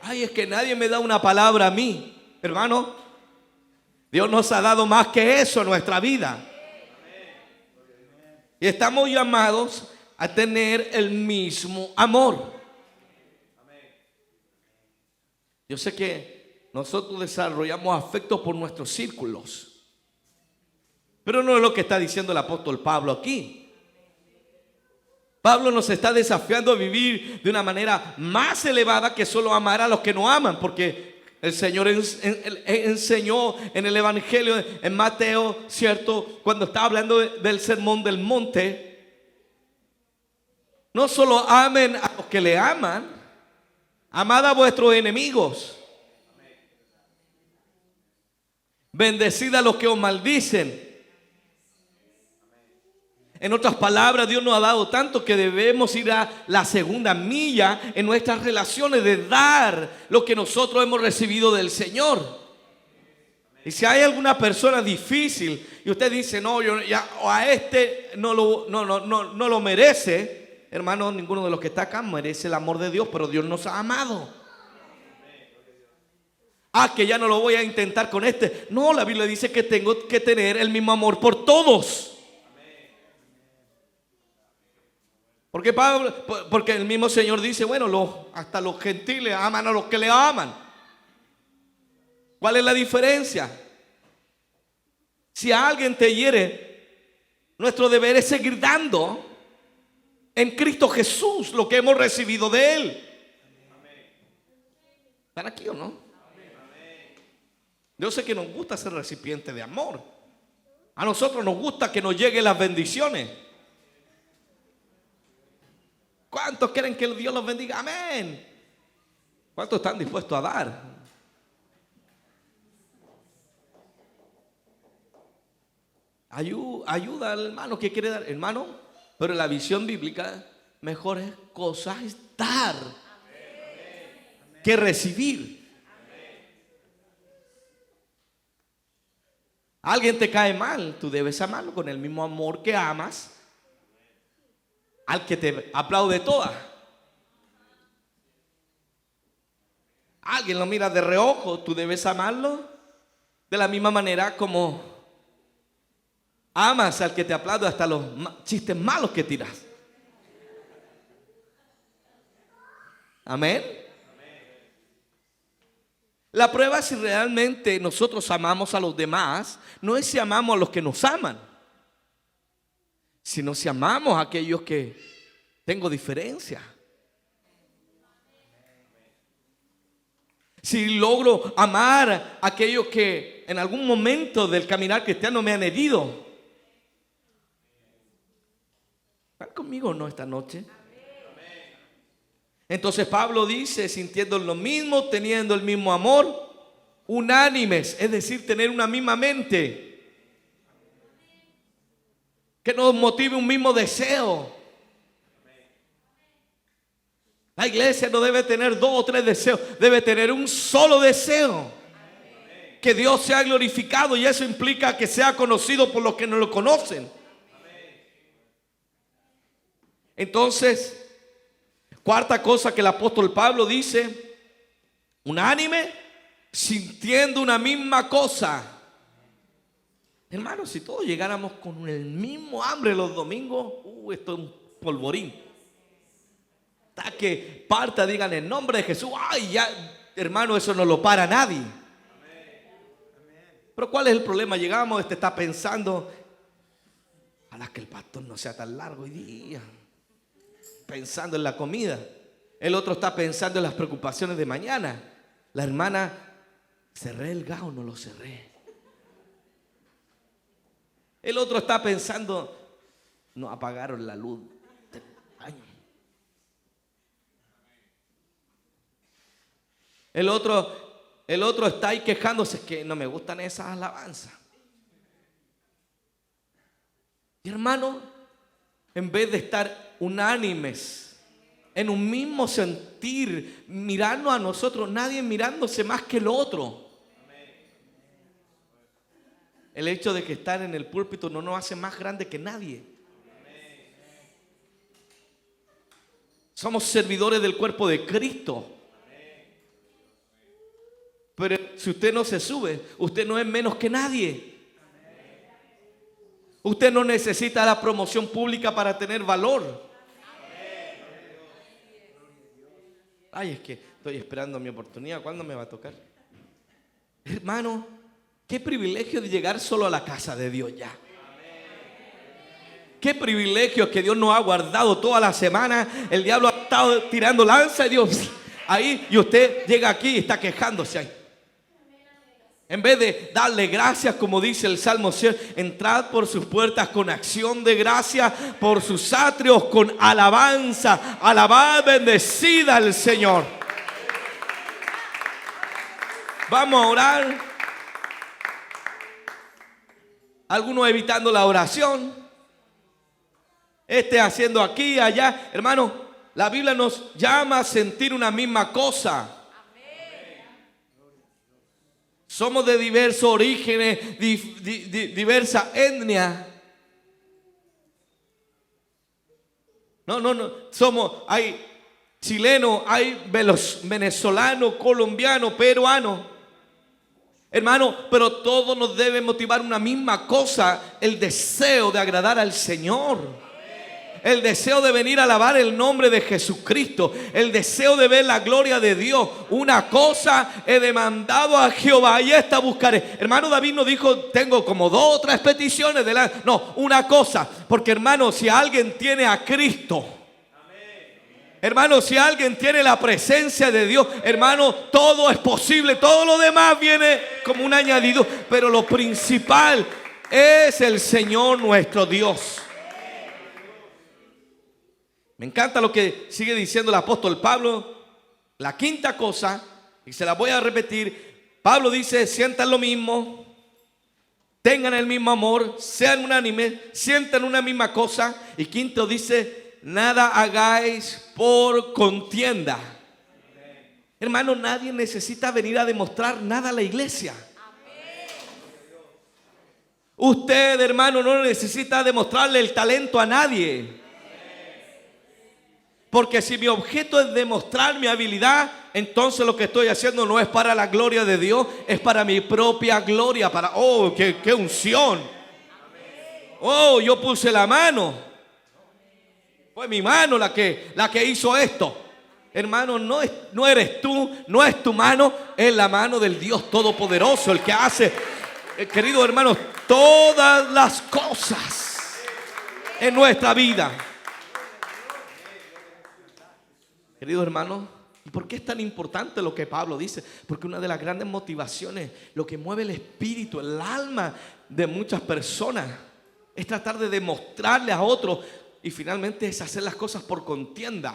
Ay, es que nadie me da una palabra a mí. Hermano, Dios nos ha dado más que eso en nuestra vida. Y estamos llamados a tener el mismo amor. Yo sé que nosotros desarrollamos afectos por nuestros círculos, pero no es lo que está diciendo el apóstol Pablo aquí. Pablo nos está desafiando a vivir de una manera más elevada que solo amar a los que no aman, porque el Señor enseñó en el Evangelio, en Mateo, ¿cierto? Cuando está hablando del sermón del monte, no solo amen a los que le aman, amad a vuestros enemigos, bendecid a los que os maldicen. En otras palabras, Dios nos ha dado tanto que debemos ir a la segunda milla en nuestras relaciones, de dar lo que nosotros hemos recibido del Señor. Y si hay alguna persona difícil y usted dice, no, yo ya, o a este no lo merece, hermano, ninguno de los que está acá merece el amor de Dios, pero Dios nos ha amado. Que ya no lo voy a intentar con este. No, la Biblia dice que tengo que tener el mismo amor por todos. Porque el mismo Señor dice, bueno, hasta los gentiles aman a los que le aman. ¿Cuál es la diferencia? Si a alguien te hiere, nuestro deber es seguir dando en Cristo Jesús lo que hemos recibido de Él. ¿Están aquí o no? Yo sé que nos gusta ser recipiente de amor. A nosotros nos gusta que nos lleguen las bendiciones. ¿Cuántos quieren que Dios los bendiga? Amén. ¿Cuántos están dispuestos a dar? Ayuda al hermano que quiere dar, hermano. Pero en la visión bíblica, mejores cosas es dar que recibir. Alguien te cae mal, tú debes amarlo con el mismo amor que amas al que te aplaude toda. Alguien lo mira de reojo, tú debes amarlo de la misma manera como amas al que te aplaude hasta los chistes malos que tiras. Amén. La prueba si realmente nosotros amamos a los demás no es si amamos a los que nos aman, sino si amamos a aquellos que tengo diferencia. Si logro amar a aquellos que en algún momento del caminar cristiano me han herido. ¿Están conmigo o no esta noche? Entonces Pablo dice, sintiendo lo mismo, teniendo el mismo amor, unánimes, es decir, tener una misma mente, que nos motive un mismo deseo. La iglesia no debe tener 2 o 3 deseos, debe tener un solo deseo, que Dios sea glorificado, y eso implica que sea conocido por los que no lo conocen. Entonces, cuarta cosa que el apóstol Pablo dice, unánime, sintiendo una misma cosa. Hermanos, si todos llegáramos con el mismo hambre los domingos, esto es un polvorín. Hasta que parta, digan el nombre de Jesús. Ay, ya, hermano, eso no lo para nadie. Pero ¿cuál es el problema? Llegamos, está pensando, ojalá que el pastor no sea tan largo hoy día, pensando en la comida. El otro está pensando en las preocupaciones de mañana. La hermana, ¿cerré el gas o no lo cerré? El otro está pensando, no apagaron la luz del baño. El otro está ahí quejándose que no me gustan esas alabanzas. Y hermano, en vez de estar unánimes en un mismo sentir, mirarnos a nosotros, nadie mirándose más que el otro. El hecho de que estar en el púlpito no nos hace más grande que nadie. Somos servidores del cuerpo de Cristo. Pero si usted no se sube, usted no es menos que nadie. Usted no necesita la promoción pública para tener valor. Ay, es que estoy esperando mi oportunidad. ¿Cuándo me va a tocar? Hermano, qué privilegio de llegar solo a la casa de Dios ya. Qué privilegio que Dios nos ha guardado toda la semana. El diablo ha estado tirando lanza y Dios ahí, y usted llega aquí y está quejándose ahí. En vez de darle gracias, como dice el Salmo 100, entrad por sus puertas con acción de gracia, por sus atrios con alabanza. Alabad, bendecida al Señor. Vamos a orar. Algunos evitando la oración, haciendo aquí, allá. Hermano, la Biblia nos llama a sentir una misma cosa. Somos de diversos orígenes, diversa etnia. No. Hay chileno, hay venezolano, colombiano, peruano. Hermano, pero todo nos debe motivar una misma cosa: el deseo de agradar al Señor. El deseo de venir a alabar el nombre de Jesucristo. El deseo de ver la gloria de Dios. Una cosa he demandado a Jehová y esta buscaré. Hermano, David no dijo: tengo como 2 o 3 peticiones delante. No, una cosa. Porque hermano, si alguien tiene a Cristo, hermano, si alguien tiene la presencia de Dios, hermano, todo es posible. Todo lo demás viene como un añadido. Pero lo principal es el Señor nuestro Dios. Me encanta lo que sigue diciendo el apóstol Pablo. La quinta cosa, y se la voy a repetir. Pablo dice: sientan lo mismo, tengan el mismo amor, sean unánimes, sientan una misma cosa. Y quinto dice: nada hagáis por contienda. Hermano, nadie necesita venir a demostrar nada a la iglesia. Usted, hermano, no necesita demostrarle el talento a nadie. Porque si mi objeto es demostrar mi habilidad, entonces lo que estoy haciendo no es para la gloria de Dios, es para mi propia gloria. Para, qué unción. Yo puse la mano. Fue mi mano la que hizo esto. Hermano, no eres tú, no es tu mano, es la mano del Dios Todopoderoso, el que hace, queridos hermanos, todas las cosas en nuestra vida. Queridos hermanos, ¿y por qué es tan importante lo que Pablo dice? Porque una de las grandes motivaciones, lo que mueve el espíritu, el alma de muchas personas, es tratar de demostrarle a otros, y finalmente es hacer las cosas por contienda,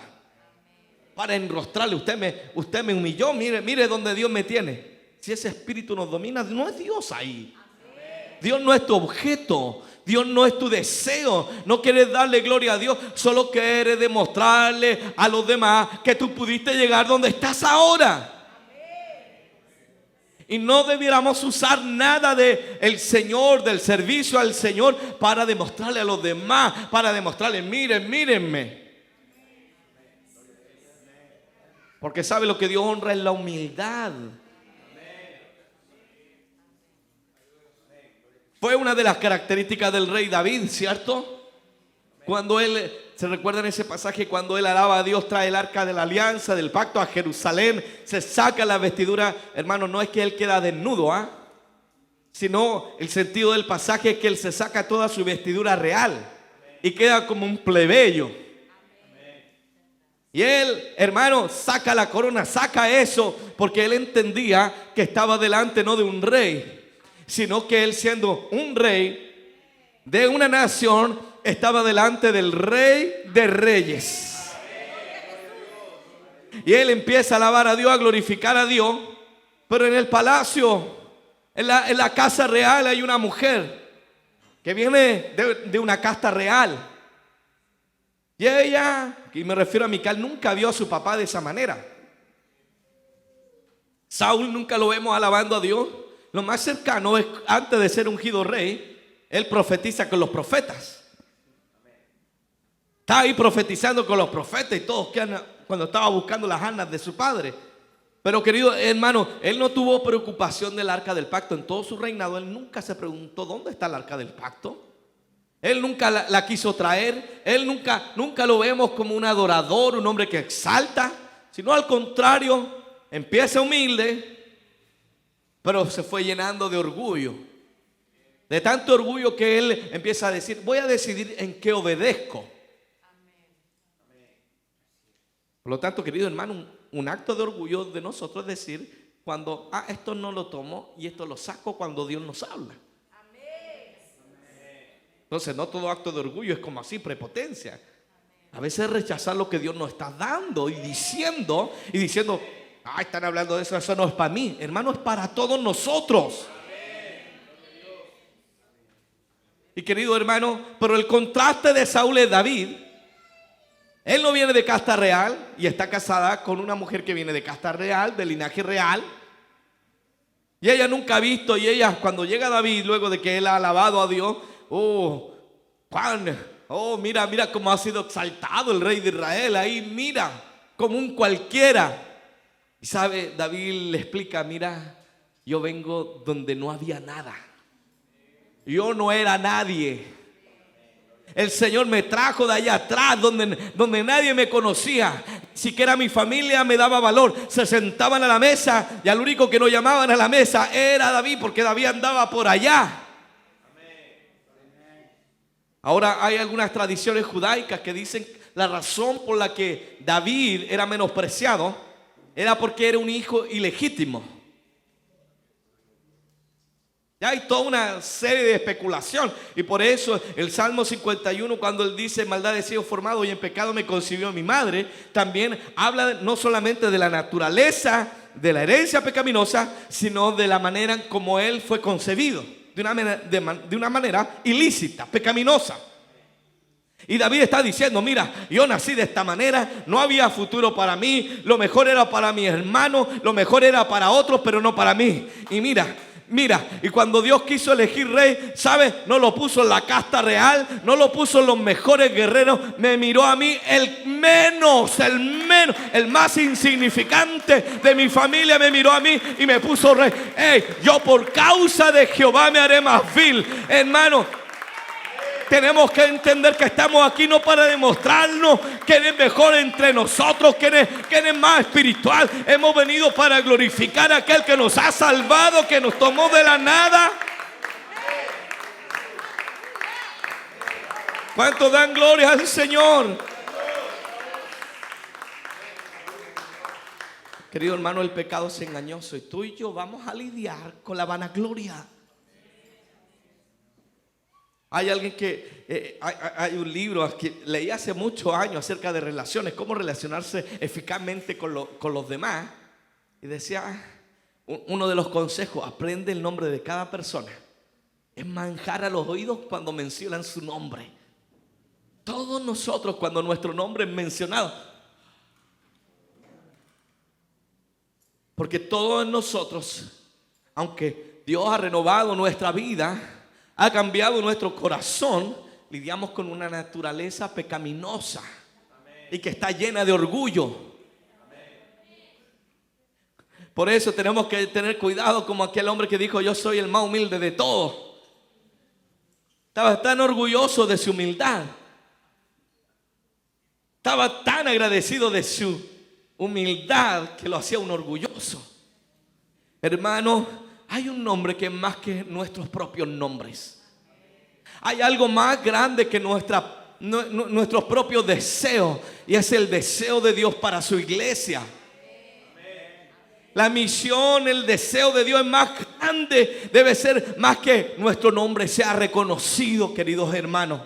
para enrostrarle. Usted me humilló, mire donde Dios me tiene. Si ese espíritu nos domina, no es Dios ahí. Dios no es tu objeto. Dios no es tu deseo. No quieres darle gloria a Dios, solo quieres demostrarle a los demás que tú pudiste llegar donde estás ahora. Y no debiéramos usar nada del Señor, del servicio al Señor, para demostrarle a los demás, para demostrarle: mírenme. Porque sabe, lo que Dios honra es la humildad. Fue una de las características del rey David, ¿cierto? Cuando él, se recuerda en ese pasaje, cuando él alaba a Dios, trae el arca de la alianza, del pacto a Jerusalén, se saca la vestidura. Hermano, no es que él queda desnudo, sino el sentido del pasaje es que él se saca toda su vestidura real y queda como un plebeyo. Y él, hermano, saca la corona, saca eso, porque él entendía que estaba delante no de un rey, sino que él, siendo un rey de una nación, estaba delante del Rey de Reyes. Y él empieza a alabar a Dios, a glorificar a Dios. Pero en el palacio, en la casa real, hay una mujer que viene de una casta real. Y ella, y me refiero a Mical, nunca vio a su papá de esa manera. Saúl nunca lo vemos alabando a Dios. Lo más cercano es, antes de ser ungido rey, él profetiza con los profetas. Está ahí profetizando con los profetas y todos quedan cuando estaba buscando las arnas de su padre. Pero querido hermano, él no tuvo preocupación del arca del pacto. En todo su reinado, él nunca se preguntó: ¿dónde está el arca del pacto? Él nunca la quiso traer. Él nunca lo vemos como un adorador, un hombre que exalta, sino al contrario, empieza humilde, pero se fue llenando de orgullo. De tanto orgullo que él empieza a decir: voy a decidir en qué obedezco. Por lo tanto, querido hermano, un acto de orgullo de nosotros es decir, cuando esto no lo tomo y esto lo saco cuando Dios nos habla. Entonces, no todo acto de orgullo es como así, prepotencia. A veces rechazar lo que Dios nos está dando y diciendo, están hablando de eso, eso no es para mí. Hermano, es para todos nosotros. Y querido hermano, pero el contraste de Saúl es David. Él no viene de casta real y está casada con una mujer que viene de casta real, de linaje real. Y ella nunca ha visto, y ella, cuando llega David, luego de que él ha alabado a Dios, Oh, mira, mira cómo ha sido exaltado el rey de Israel. Ahí, mira, como un cualquiera. Y sabe, David le explica, mira, yo vengo donde no había nada. Yo no era nadie. El Señor me trajo de allá atrás, donde nadie me conocía. Siquiera mi familia me daba valor. Se sentaban a la mesa y al único que no llamaban a la mesa era David, porque David andaba por allá. Ahora hay algunas tradiciones judaicas que dicen la razón por la que David era menospreciado era porque era un hijo ilegítimo. Ya hay toda una serie de especulación, y por eso el Salmo 51, cuando él dice maldad he sido formado y en pecado me concibió mi madre, también habla no solamente de la naturaleza de la herencia pecaminosa, sino de la manera como él fue concebido, de una manera ilícita, pecaminosa. Y David está diciendo, mira, yo nací de esta manera, no había futuro para mí, lo mejor era para mi hermano, lo mejor era para otros, pero no para mí. Y mira, y cuando Dios quiso elegir rey, ¿sabes? No lo puso en la casta real, no lo puso en los mejores guerreros, me miró a mí, el menos, el más insignificante de mi familia, me miró a mí y me puso rey. Yo por causa de Jehová me haré más vil, hermano. Tenemos que entender que estamos aquí no para demostrarnos quién es mejor entre nosotros, quién es más espiritual. Hemos venido para glorificar a aquel que nos ha salvado, que nos tomó de la nada. ¿Cuántos dan gloria al Señor? Querido hermano, el pecado es engañoso y tú y yo vamos a lidiar con la vanagloria. Hay alguien que, hay un libro que leí hace muchos años acerca de relaciones, cómo relacionarse eficazmente con los demás. Y decía, uno de los consejos, aprende el nombre de cada persona. Es manjar a los oídos cuando mencionan su nombre. Todos nosotros, cuando nuestro nombre es mencionado, porque todos nosotros, aunque Dios ha renovado nuestra vida, ha cambiado nuestro corazón, lidiamos con una naturaleza pecaminosa. Amén. Y que está llena de orgullo. Amén. Por eso tenemos que tener cuidado, como aquel hombre que dijo, yo soy el más humilde de todos. Estaba tan orgulloso de su humildad. Estaba tan agradecido de su humildad que lo hacía un orgulloso. Hermano, hay un nombre que es más que nuestros propios nombres. Hay algo más grande que nuestros propios deseos, y es el deseo de Dios para su iglesia. La misión, el deseo de Dios es más grande, debe ser más que nuestro nombre sea reconocido, queridos hermanos.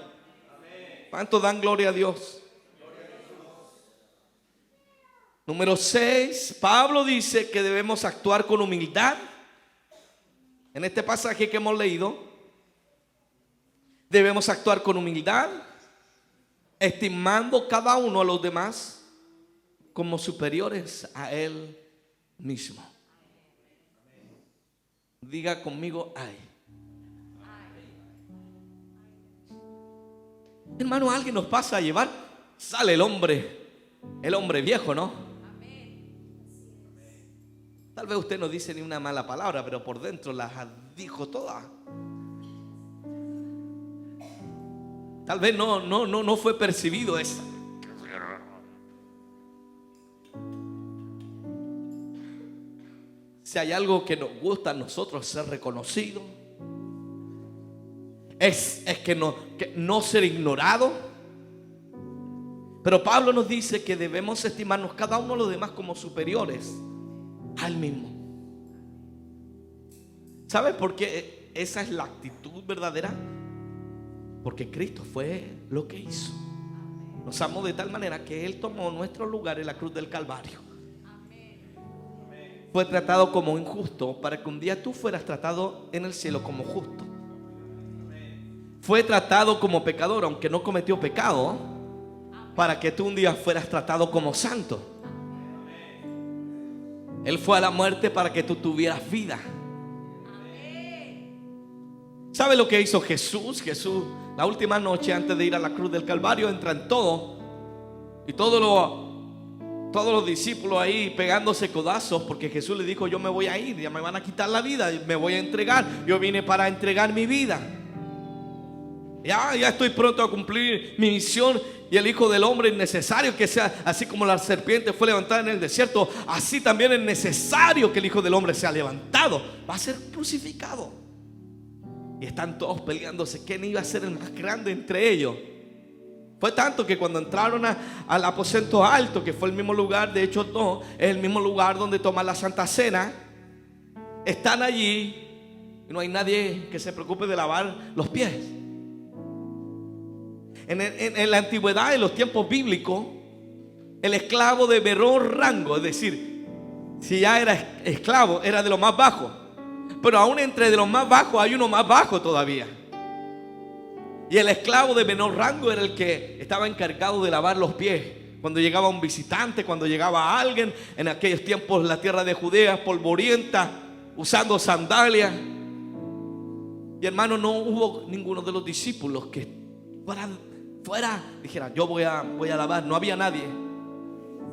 ¿Cuántos dan gloria a Dios? Número 6, Pablo dice que debemos actuar con humildad. En este pasaje que hemos leído, debemos actuar con humildad, estimando cada uno a los demás como superiores a él mismo. Diga conmigo, ay. Hermano, alguien nos pasa a llevar, sale el hombre viejo, ¿no? Tal vez usted no dice ni una mala palabra, pero por dentro las dijo todas. Tal vez no fue percibido eso. Si hay algo que nos gusta a nosotros, ser reconocido, es que no ser ignorado. Pero Pablo nos dice que debemos estimarnos cada uno de los demás como superiores al mismo. ¿Sabes por qué esa es la actitud verdadera? Porque Cristo fue lo que hizo. Nos amó de tal manera que Él tomó nuestro lugar en la cruz del Calvario. Fue tratado como injusto para que un día tú fueras tratado en el cielo como justo. Fue tratado como pecador, aunque no cometió pecado, para que tú un día fueras tratado como santo. Él fue a la muerte para que tú tuvieras vida. ¿Sabe lo que hizo Jesús? Jesús, La última noche antes de ir a la cruz del Calvario entran todos y todos los discípulos ahí pegándose codazos, porque Jesús le dijo: yo me voy a ir, ya me van a quitar la vida, me voy a entregar, yo vine para entregar mi vida. Ya estoy pronto a cumplir mi misión, y el Hijo del Hombre es necesario que sea, así como la serpiente fue levantada en el desierto, así también es necesario que el Hijo del Hombre sea levantado, va a ser crucificado. Y están todos peleándose quién iba a ser el más grande entre ellos. Fue tanto que cuando entraron al aposento alto, que fue el mismo lugar, de hecho no, es el mismo lugar donde toman la Santa Cena, están allí y no hay nadie que se preocupe de lavar los pies. En la antigüedad, en los tiempos bíblicos, el esclavo de menor rango, es decir, si ya era esclavo, era de lo más bajo. Pero aún entre de los más bajos hay uno más bajo todavía. Y el esclavo de menor rango era el que estaba encargado de lavar los pies cuando llegaba un visitante, cuando llegaba alguien. En aquellos tiempos la tierra de Judea polvorienta, usando sandalias. Y hermano, no hubo ninguno de los discípulos que fuera dijera: yo voy a lavar. No había nadie.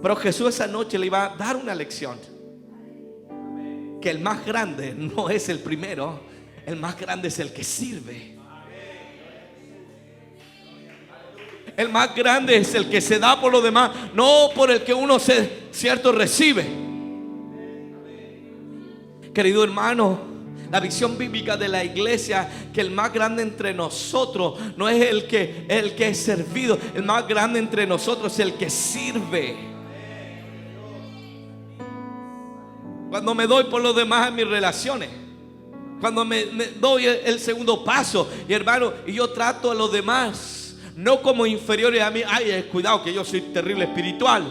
Pero Jesús esa noche le iba a dar una lección, que el más grande no es el primero, el más grande es el que sirve. El más grande es el que se da por los demás, no por el que uno cierto recibe. Querido hermano, la visión bíblica de la iglesia, que el más grande entre nosotros no es el que es servido, el más grande entre nosotros es el que sirve. Cuando me doy por los demás en mis relaciones, cuando me doy el segundo paso, y hermano, y yo trato a los demás no como inferiores a mí. Ay, cuidado que yo soy terrible espiritual.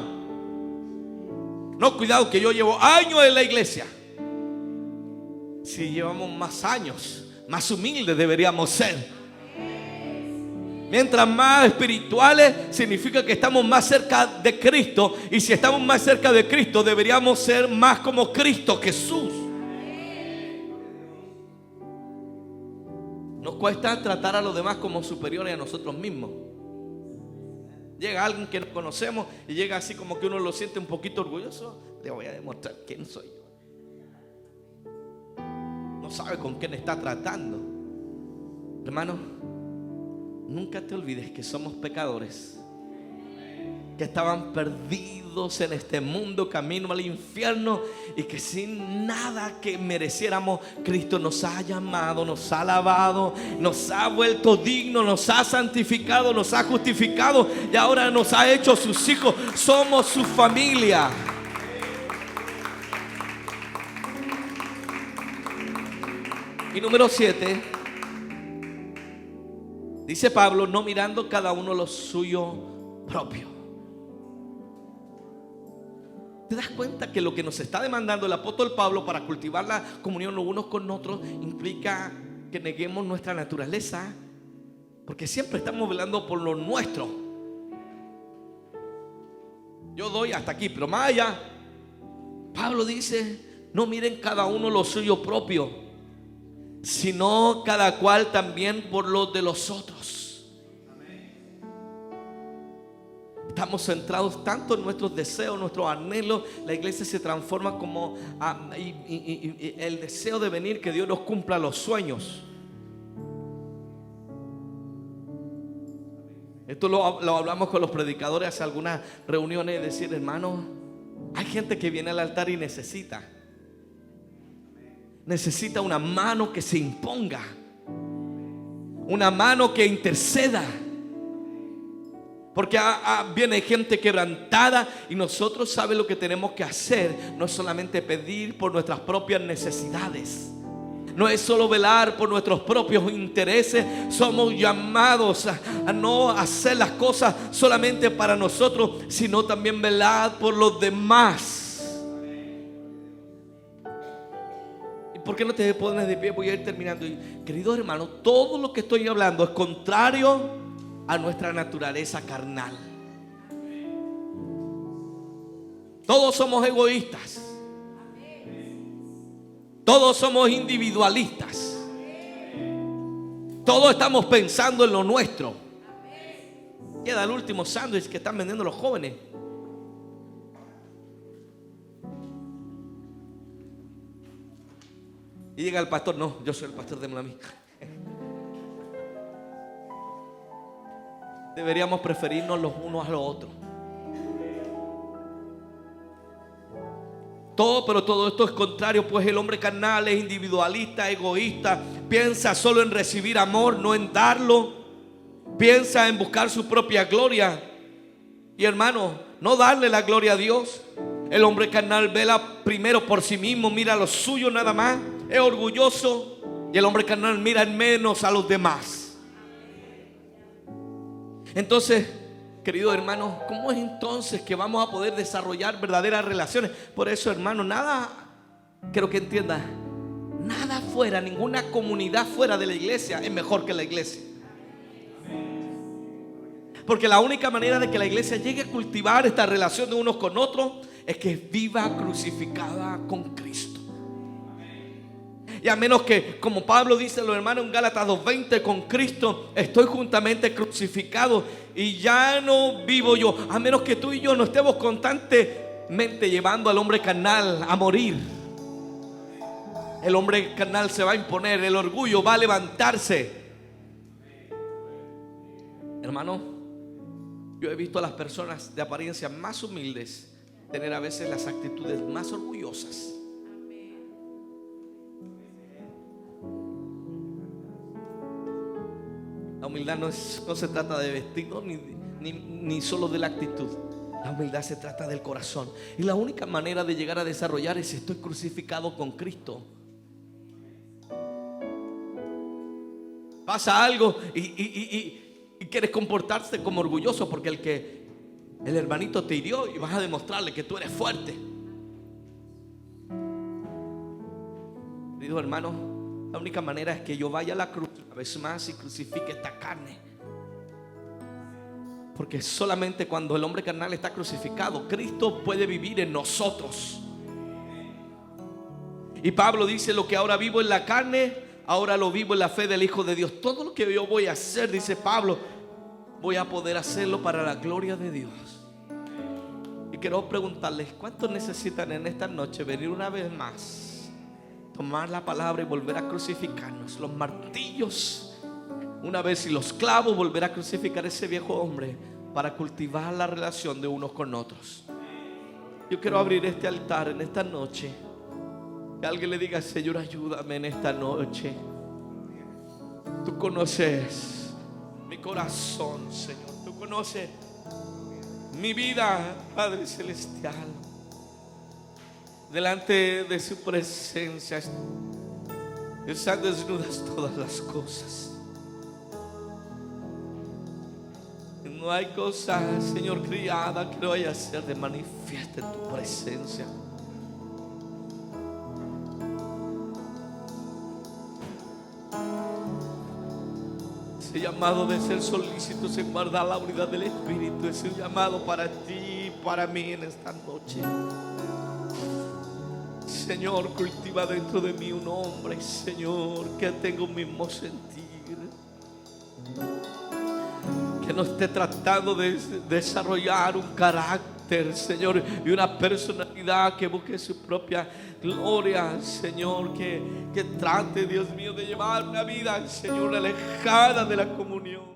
No, cuidado que yo llevo años en la iglesia. Si llevamos más años, más humildes deberíamos ser. Mientras más espirituales, significa que estamos más cerca de Cristo. Y si estamos más cerca de Cristo, deberíamos ser más como Cristo Jesús. Nos cuesta tratar a los demás como superiores a nosotros mismos. Llega alguien que no conocemos y llega así como que uno lo siente un poquito orgulloso. Le voy a demostrar quién soy yo. No sabe con quién está tratando. Hermano, nunca te olvides que somos pecadores, que estaban perdidos en este mundo, camino al infierno, y que sin nada que mereciéramos, Cristo nos ha llamado, nos ha lavado, nos ha vuelto dignos, nos ha santificado, nos ha justificado y ahora nos ha hecho sus hijos. Somos su familia. Y número 7, dice Pablo: no mirando cada uno lo suyo propio. ¿Te das cuenta que lo que nos está demandando el apóstol Pablo para cultivar la comunión los unos con otros implica que neguemos nuestra naturaleza? Porque siempre estamos velando por lo nuestro. Yo doy hasta aquí, pero más allá, Pablo dice: no miren cada uno lo suyo propio, sino cada cual también por lo de los otros. Estamos centrados tanto en nuestros deseos, nuestros anhelos. La iglesia se transforma como el deseo de venir, que Dios nos cumpla los sueños. Esto lo hablamos con los predicadores hace algunas reuniones, decir: hermano, hay gente que viene al altar y necesita una mano que se imponga, una mano que interceda. Porque viene gente quebrantada, y nosotros sabemos lo que tenemos que hacer. No es solamente pedir por nuestras propias necesidades, no es solo velar por nuestros propios intereses. Somos llamados a no hacer las cosas solamente para nosotros, sino también velar por los demás. ¿Y por qué no te pones de pie? Voy a ir terminando. Y, querido hermano, todo lo que estoy hablando es contrario a nuestra naturaleza carnal. Todos somos egoístas, todos somos individualistas. Todos estamos pensando en lo nuestro. Queda el último sándwich que están vendiendo los jóvenes. Y llega el pastor: no, yo soy el pastor, démoslo a mí. Deberíamos preferirnos los unos a los otros. Pero todo esto es contrario, pues el hombre carnal es individualista, egoísta, piensa solo en recibir amor, no en darlo, piensa en buscar su propia gloria. Y hermano, no darle la gloria a Dios. El hombre carnal vela primero por sí mismo, mira lo suyo nada más, es orgulloso, y el hombre carnal mira en menos a los demás. Entonces, querido hermano, ¿cómo es entonces que vamos a poder desarrollar verdaderas relaciones? Por eso, hermano, nada, quiero que entienda, nada fuera, ninguna comunidad fuera de la iglesia es mejor que la iglesia. Porque la única manera de que la iglesia llegue a cultivar esta relación de unos con otros es que viva crucificada con Cristo. Y a menos que, como Pablo dice a los hermanos en Gálatas 2:20, con Cristo estoy juntamente crucificado y ya no vivo yo. A menos que tú y yo no estemos constantemente llevando al hombre carnal a morir. El hombre carnal se va a imponer, el orgullo va a levantarse. Hermano, yo he visto a las personas de apariencia más humildes tener a veces las actitudes más orgullosas. La humildad no se trata de vestido ni solo de la actitud. La humildad se trata del corazón. Y la única manera de llegar a desarrollar es: estoy crucificado con Cristo. Pasa algo y quieres comportarte como orgulloso porque el hermanito te hirió y vas a demostrarle que tú eres fuerte. Querido hermano, la única manera es que yo vaya a la cruz una vez más y crucifique esta carne. Porque solamente cuando el hombre carnal está crucificado, Cristo puede vivir en nosotros. Y Pablo dice: lo que ahora vivo en la carne, ahora lo vivo en la fe del Hijo de Dios. Todo lo que yo voy a hacer, dice Pablo, voy a poder hacerlo para la gloria de Dios. Y quiero preguntarles: ¿cuántos necesitan en esta noche venir una vez más, tomar la palabra y volver a crucificarnos? Los martillos una vez y los clavos, volver a crucificar ese viejo hombre para cultivar la relación de unos con otros. Yo quiero abrir este altar en esta noche. Que alguien le diga: Señor, ayúdame en esta noche. Tú conoces mi corazón, Señor. Tú conoces mi vida, Padre Celestial. Delante de su presencia están desnudas todas las cosas. No hay cosa, Señor, criada que no vaya a ser de manifiesta en tu presencia. Ese llamado de ser solícitos en guardar la unidad del Espíritu es un llamado para ti y para mí en esta noche. Señor, cultiva dentro de mí un hombre, Señor, que tenga un mismo sentir, que no esté tratando de desarrollar un carácter, Señor, y una personalidad que busque su propia gloria, Señor, que trate, Dios mío, de llevar una vida, Señor, alejada de la comunión.